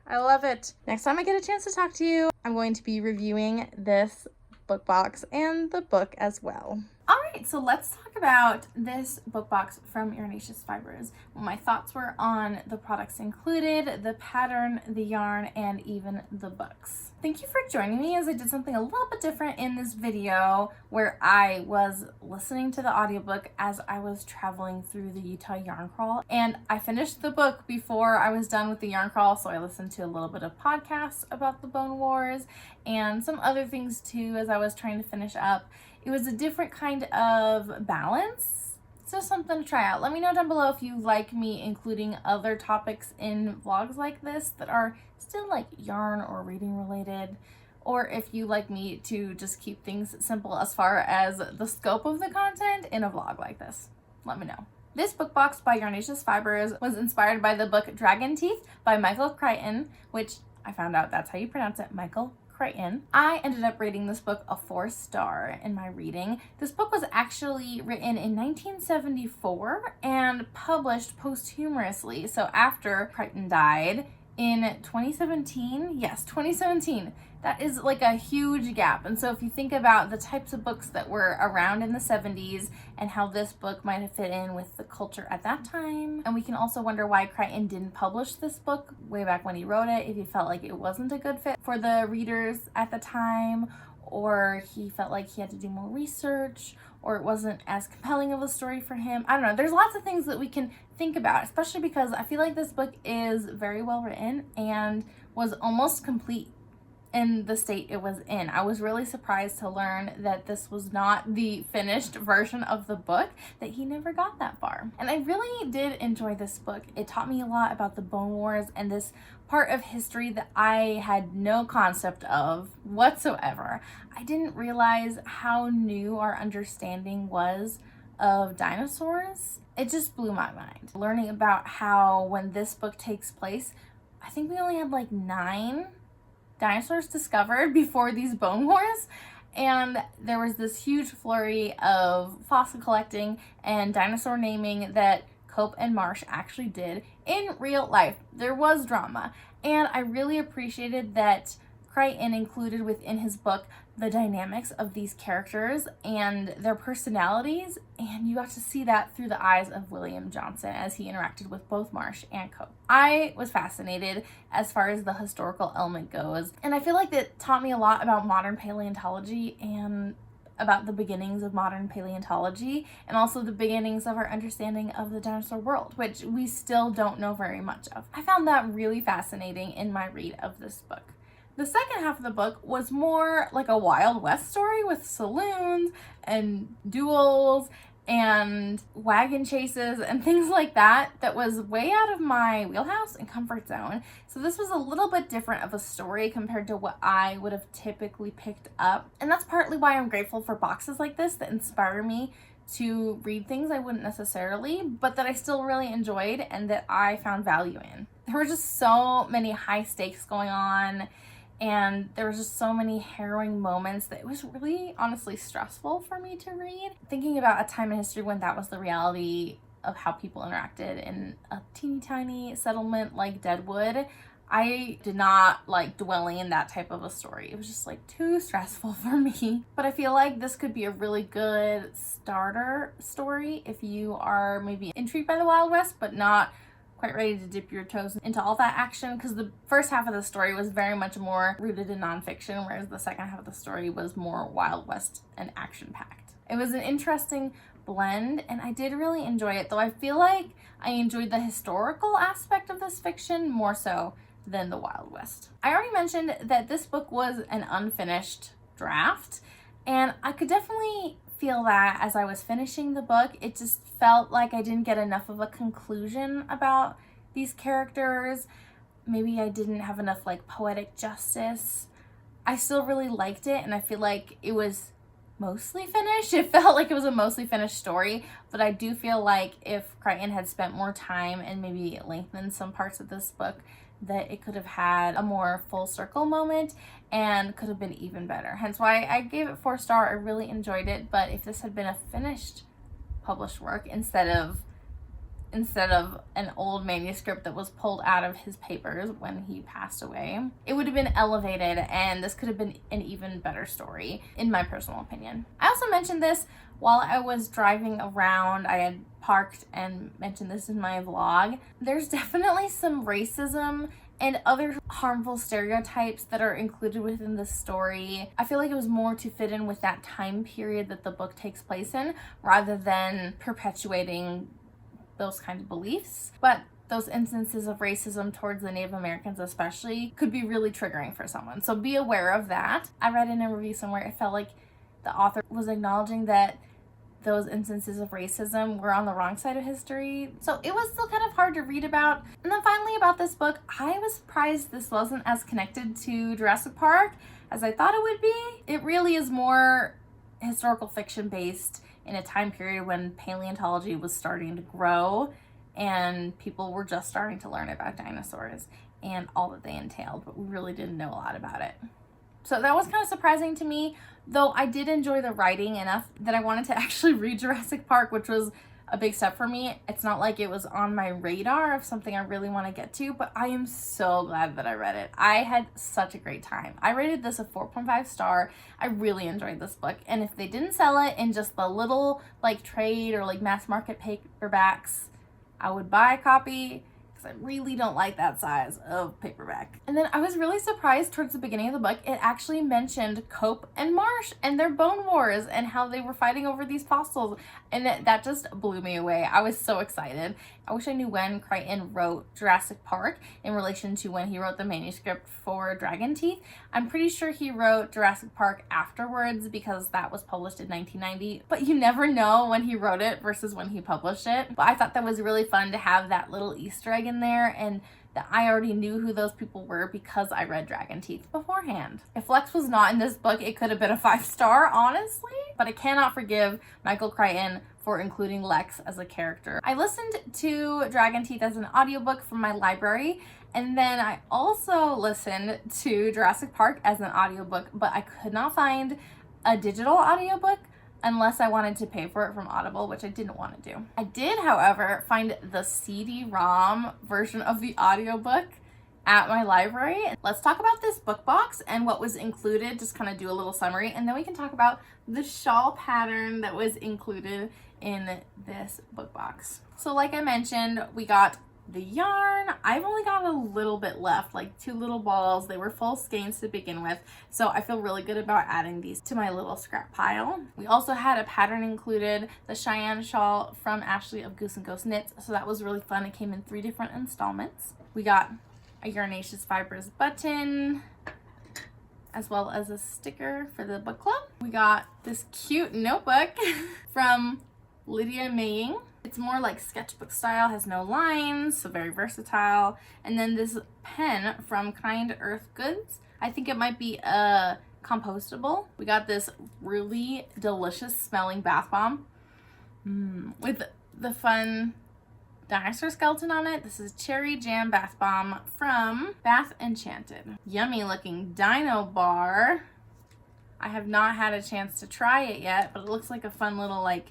I love it. Next time I get a chance to talk to you, I'm going to be reviewing this book box and the book as well. All right, so let's talk about this book box from Yarnaceous Fibers. My thoughts were on the products included, the pattern, the yarn, and even the books. Thank you for joining me as I did something a little bit different in this video where I was listening to the audiobook as I was traveling through the Utah yarn crawl. And I finished the book before I was done with the yarn crawl, so I listened to a little bit of podcasts about the Bone Wars and some other things too as I was trying to finish up. It was a different kind of balance. It's just something to try out. Let me know down below if you like me including other topics in vlogs like this that are still like yarn or reading related, or if you like me to just keep things simple as far as the scope of the content in a vlog like this. Let me know. This book box by Yarnaceous Fibers was inspired by the book Dragon Teeth by Michael Crichton, which I found out that's how you pronounce it, Michael Crichton. I ended up rating this book a 4-star in my reading. This book was actually written in 1974 and published posthumously, so after Crichton died in 2017. Yes, 2017. That is like a huge gap. And so if you think about the types of books that were around in the 70s and how this book might have fit in with the culture at that time, and we can also wonder why Crichton didn't publish this book way back when he wrote it, if he felt like it wasn't a good fit for the readers at the time, or he felt like he had to do more research, or it wasn't as compelling of a story for him. I don't know. There's lots of things that we can think about, especially because I feel like this book is very well written and was almost complete in the state it was in. I was really surprised to learn that this was not the finished version of the book, that he never got that far. And I really did enjoy this book. It taught me a lot about the Bone Wars and this part of history that I had no concept of whatsoever. I didn't realize how new our understanding was of dinosaurs. It just blew my mind. Learning about how when this book takes place, I think we only had like 9 dinosaurs discovered before these Bone Wars, and there was this huge flurry of fossil collecting and dinosaur naming that Cope and Marsh actually did in real life. There was drama, and I really appreciated that Crichton included within his book the dynamics of these characters and their personalities, and you got to see that through the eyes of William Johnson as he interacted with both Marsh and Cope. I was fascinated as far as the historical element goes, and I feel like that taught me a lot about modern paleontology and about the beginnings of modern paleontology, and also the beginnings of our understanding of the dinosaur world, which we still don't know very much of. I found that really fascinating in my read of this book. The second half of the book was more like a Wild West story with saloons and duels and wagon chases and things like that was way out of my wheelhouse and comfort zone. So this was a little bit different of a story compared to what I would have typically picked up. And that's partly why I'm grateful for boxes like this that inspire me to read things I wouldn't necessarily, but that I still really enjoyed and that I found value in. There were just so many high stakes going on, and there was just so many harrowing moments that it was really honestly stressful for me to read. Thinking about a time in history when that was the reality of how people interacted in a teeny tiny settlement like Deadwood, I did not like dwelling in that type of a story. It was just like too stressful for me. But I feel like this could be a really good starter story if you are maybe intrigued by the Wild West but not quite ready to dip your toes into all that action, because the first half of the story was very much more rooted in nonfiction, whereas the second half of the story was more Wild West and action-packed. It was an interesting blend, and I did really enjoy it, though I feel like I enjoyed the historical aspect of this fiction more so than the Wild West. I already mentioned that this book was an unfinished draft, and I could definitely feel that as I was finishing the book. It just felt like I didn't get enough of a conclusion about these characters. Maybe I didn't have enough like poetic justice. I still really liked it, and I feel like it was mostly finished. It felt like it was a mostly finished story, but I do feel like if Crichton had spent more time and maybe lengthened some parts of this book, that it could have had a more full circle moment and could have been even better. Hence why I gave it 4-star. I really enjoyed it, but if this had been a finished published work instead of an old manuscript that was pulled out of his papers when he passed away, it would have been elevated, and this could have been an even better story, in my personal opinion. I also mentioned this while I was driving around. I had parked and mentioned this in my vlog. There's definitely some racism and other harmful stereotypes that are included within the story. I feel like it was more to fit in with that time period that the book takes place in, rather than perpetuating those kinds of beliefs. But those instances of racism towards the Native Americans especially could be really triggering for someone, so be aware of that. I read in a review somewhere it felt like the author was acknowledging that those instances of racism were on the wrong side of history, so it was still kind of hard to read about. And then finally, about this book, I was surprised this wasn't as connected to Jurassic Park as I thought it would be. It really is more historical fiction based in a time period when paleontology was starting to grow and people were just starting to learn about dinosaurs and all that they entailed, but we really didn't know a lot about it. So that was kind of surprising to me, though I did enjoy the writing enough that I wanted to actually read Jurassic Park, which was a big step for me. It's not like it was on my radar of something I really want to get to, but I am so glad that I read it. I had such a great time. I rated this a 4.5 star. I really enjoyed this book, and if they didn't sell it in just the little like trade or like mass market paperbacks, I would buy a copy. I really don't like that size of paperback. And then I was really surprised towards the beginning of the book, it actually mentioned Cope and Marsh and their bone wars and how they were fighting over these fossils. And that just blew me away. I was so excited. I wish I knew when Crichton wrote Jurassic Park in relation to when he wrote the manuscript for Dragon Teeth. I'm pretty sure he wrote Jurassic Park afterwards because that was published in 1990, but you never know when he wrote it versus when he published it. But I thought that was really fun to have that little Easter egg in there, and that I already knew who those people were because I read Dragon Teeth beforehand. If Lex was not in this book, it could have been a 5-star, honestly, but I cannot forgive Michael Crichton for including Lex as a character. I listened to Dragon Teeth as an audiobook from my library, and then I also listened to Jurassic Park as an audiobook, but I could not find a digital audiobook unless I wanted to pay for it from Audible, which I didn't want to do. I did, however, find the CD-ROM version of the audiobook at my library. Let's talk about this book box and what was included, just kind of do a little summary, and then we can talk about the shawl pattern that was included in this book box. So like I mentioned, we got the yarn. I've only got a little bit left, like 2 little balls. They were full skeins to begin with, so I feel really good about adding these to my little scrap pile. We also had a pattern included, the Cheyenne shawl from Ashley of Goose and Ghost Knits, so that was really fun. It came in 3 different installments. We got a Yarnaceous Fibers button, as well as a sticker for the book club. We got this cute notebook from Lydia Maying. It's more like sketchbook style, has no lines, so very versatile. And then this pen from Kind Earth Goods. I think it might be a compostable. We got this really delicious smelling bath bomb with the fun dinosaur skeleton on it. This is Cherry Jam Bath Bomb from Bath Enchanted. Yummy looking dino bar. I have not had a chance to try it yet, but it looks like a fun little like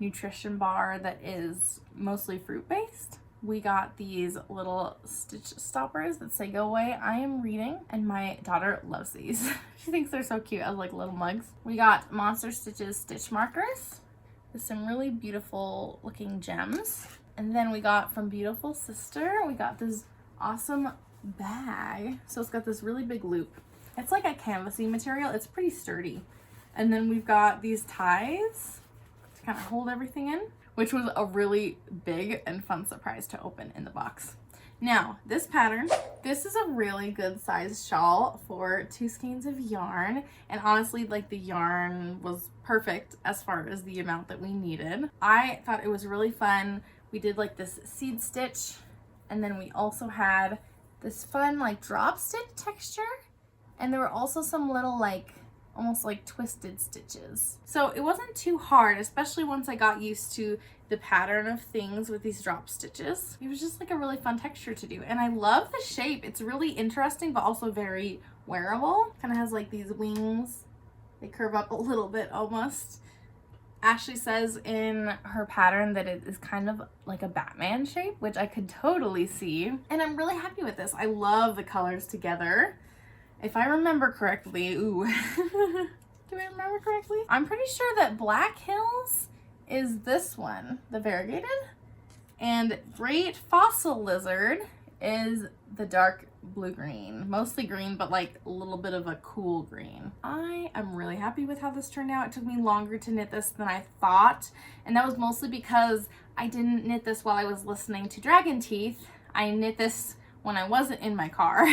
nutrition bar that is mostly fruit based. We got these little stitch stoppers that say go away, I am reading, and my daughter loves these. She thinks they're so cute as like little mugs. We got Monster Stitches stitch markers with some really beautiful looking gems. And then we got from Beautiful Sister, we got this awesome bag. So it's got this really big loop. It's like a canvasy material. It's pretty sturdy. And then we've got these ties to kind of hold everything in, which was a really big and fun surprise to open in the box. Now, this pattern, this is a really good size shawl for 2 skeins of yarn. And honestly, like the yarn was perfect as far as the amount that we needed. I thought it was really fun. We did like this seed stitch, and then we also had this fun like drop stitch texture. And there were also some little like almost like twisted stitches. So it wasn't too hard, especially once I got used to the pattern of things with these drop stitches. It was just like a really fun texture to do. And I love the shape. It's really interesting, but also very wearable. Kind of has like these wings. They curve up a little bit almost. Ashley says in her pattern that it is kind of like a Batman shape, which I could totally see. And I'm really happy with this. I love the colors together. If I remember correctly, ooh, do I remember correctly? I'm pretty sure that Black Hills is this one, the variegated, and Great Fossil Lizard is the dark blue-green, mostly green, but like a little bit of a cool green. I am really happy with how this turned out. It took me longer to knit this than I thought, and that was mostly because I didn't knit this while I was listening to Dragon Teeth. I knit this when I wasn't in my car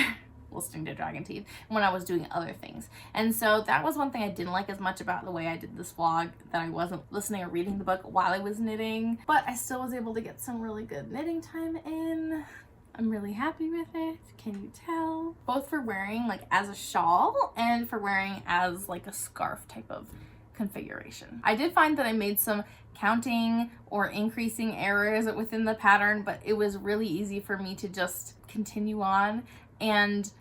listening to Dragon Teeth, when I was doing other things. And so that was one thing I didn't like as much about the way I did this vlog, that I wasn't listening or reading the book while I was knitting, but I still was able to get some really good knitting time in. I'm really happy with it, can you tell? Both for wearing like as a shawl and for wearing as like a scarf type of configuration. I did find that I made some counting or increasing errors within the pattern, but it was really easy for me to just continue on. And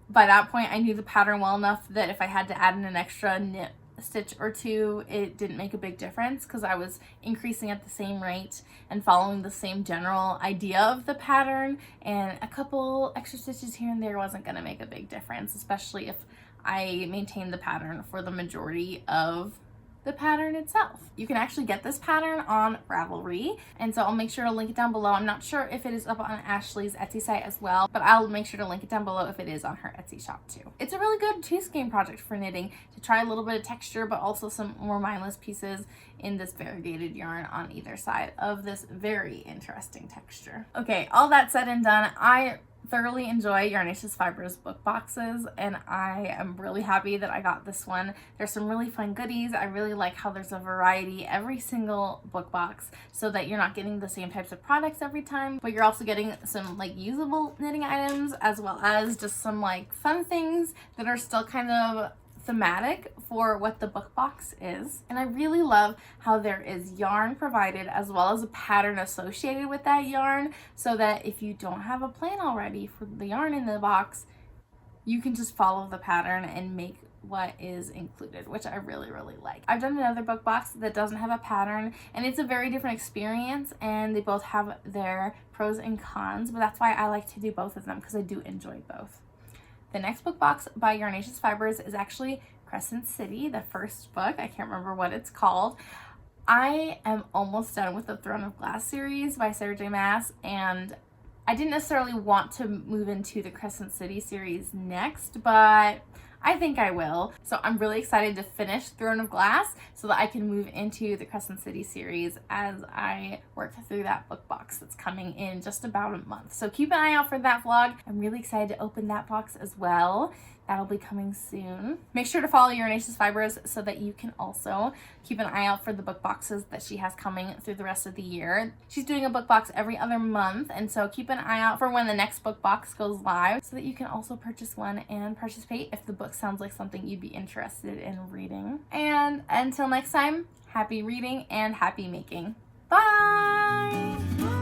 by that point, I knew the pattern well enough that if I had to add in an extra knit stitch or two, it didn't make a big difference because I was increasing at the same rate and following the same general idea of the pattern, and a couple extra stitches here and there wasn't going to make a big difference, especially if I maintained the pattern for the majority of the pattern itself. You can actually get this pattern on Ravelry, and so I'll make sure to link it down below. I'm not sure if it is up on Ashley's Etsy site as well, but I'll make sure to link it down below if it is on her Etsy shop too. It's a really good choose game project for knitting, to try a little bit of texture but also some more mindless pieces in this variegated yarn on either side of this very interesting texture. Okay, all that said and done, I thoroughly enjoy Yarnaceous Fibers book boxes, and I am really happy that I got this one. There's some really fun goodies. I really like how there's a variety every single book box, so that you're not getting the same types of products every time, but you're also getting some like usable knitting items, as well as just some like fun things that are still kind of thematic for what the book box is. And I really love how there is yarn provided as well as a pattern associated with that yarn, so that if you don't have a plan already for the yarn in the box, you can just follow the pattern and make what is included, which I really like. I've done another book box that doesn't have a pattern, and it's a very different experience, and they both have their pros and cons, but that's why I like to do both of them, because I do enjoy both. The next book box by Yarnaceous Fibers is actually Crescent City, the first book. I can't remember what it's called. I am almost done with the Throne of Glass series by Sarah J. Maas, and I didn't necessarily want to move into the Crescent City series next, but I think I will. So I'm really excited to finish Throne of Glass so that I can move into the Crescent City series as I work through that book box that's coming in just about a month. So keep an eye out for that vlog. I'm really excited to open that box as well. That'll be coming soon. Make sure to follow Yarnaceous Fibers so that you can also keep an eye out for the book boxes that she has coming through the rest of the year. She's doing a book box every other month, and so keep an eye out for when the next book box goes live so that you can also purchase one and participate if the book sounds like something you'd be interested in reading. And until next time, happy reading and happy making. Bye!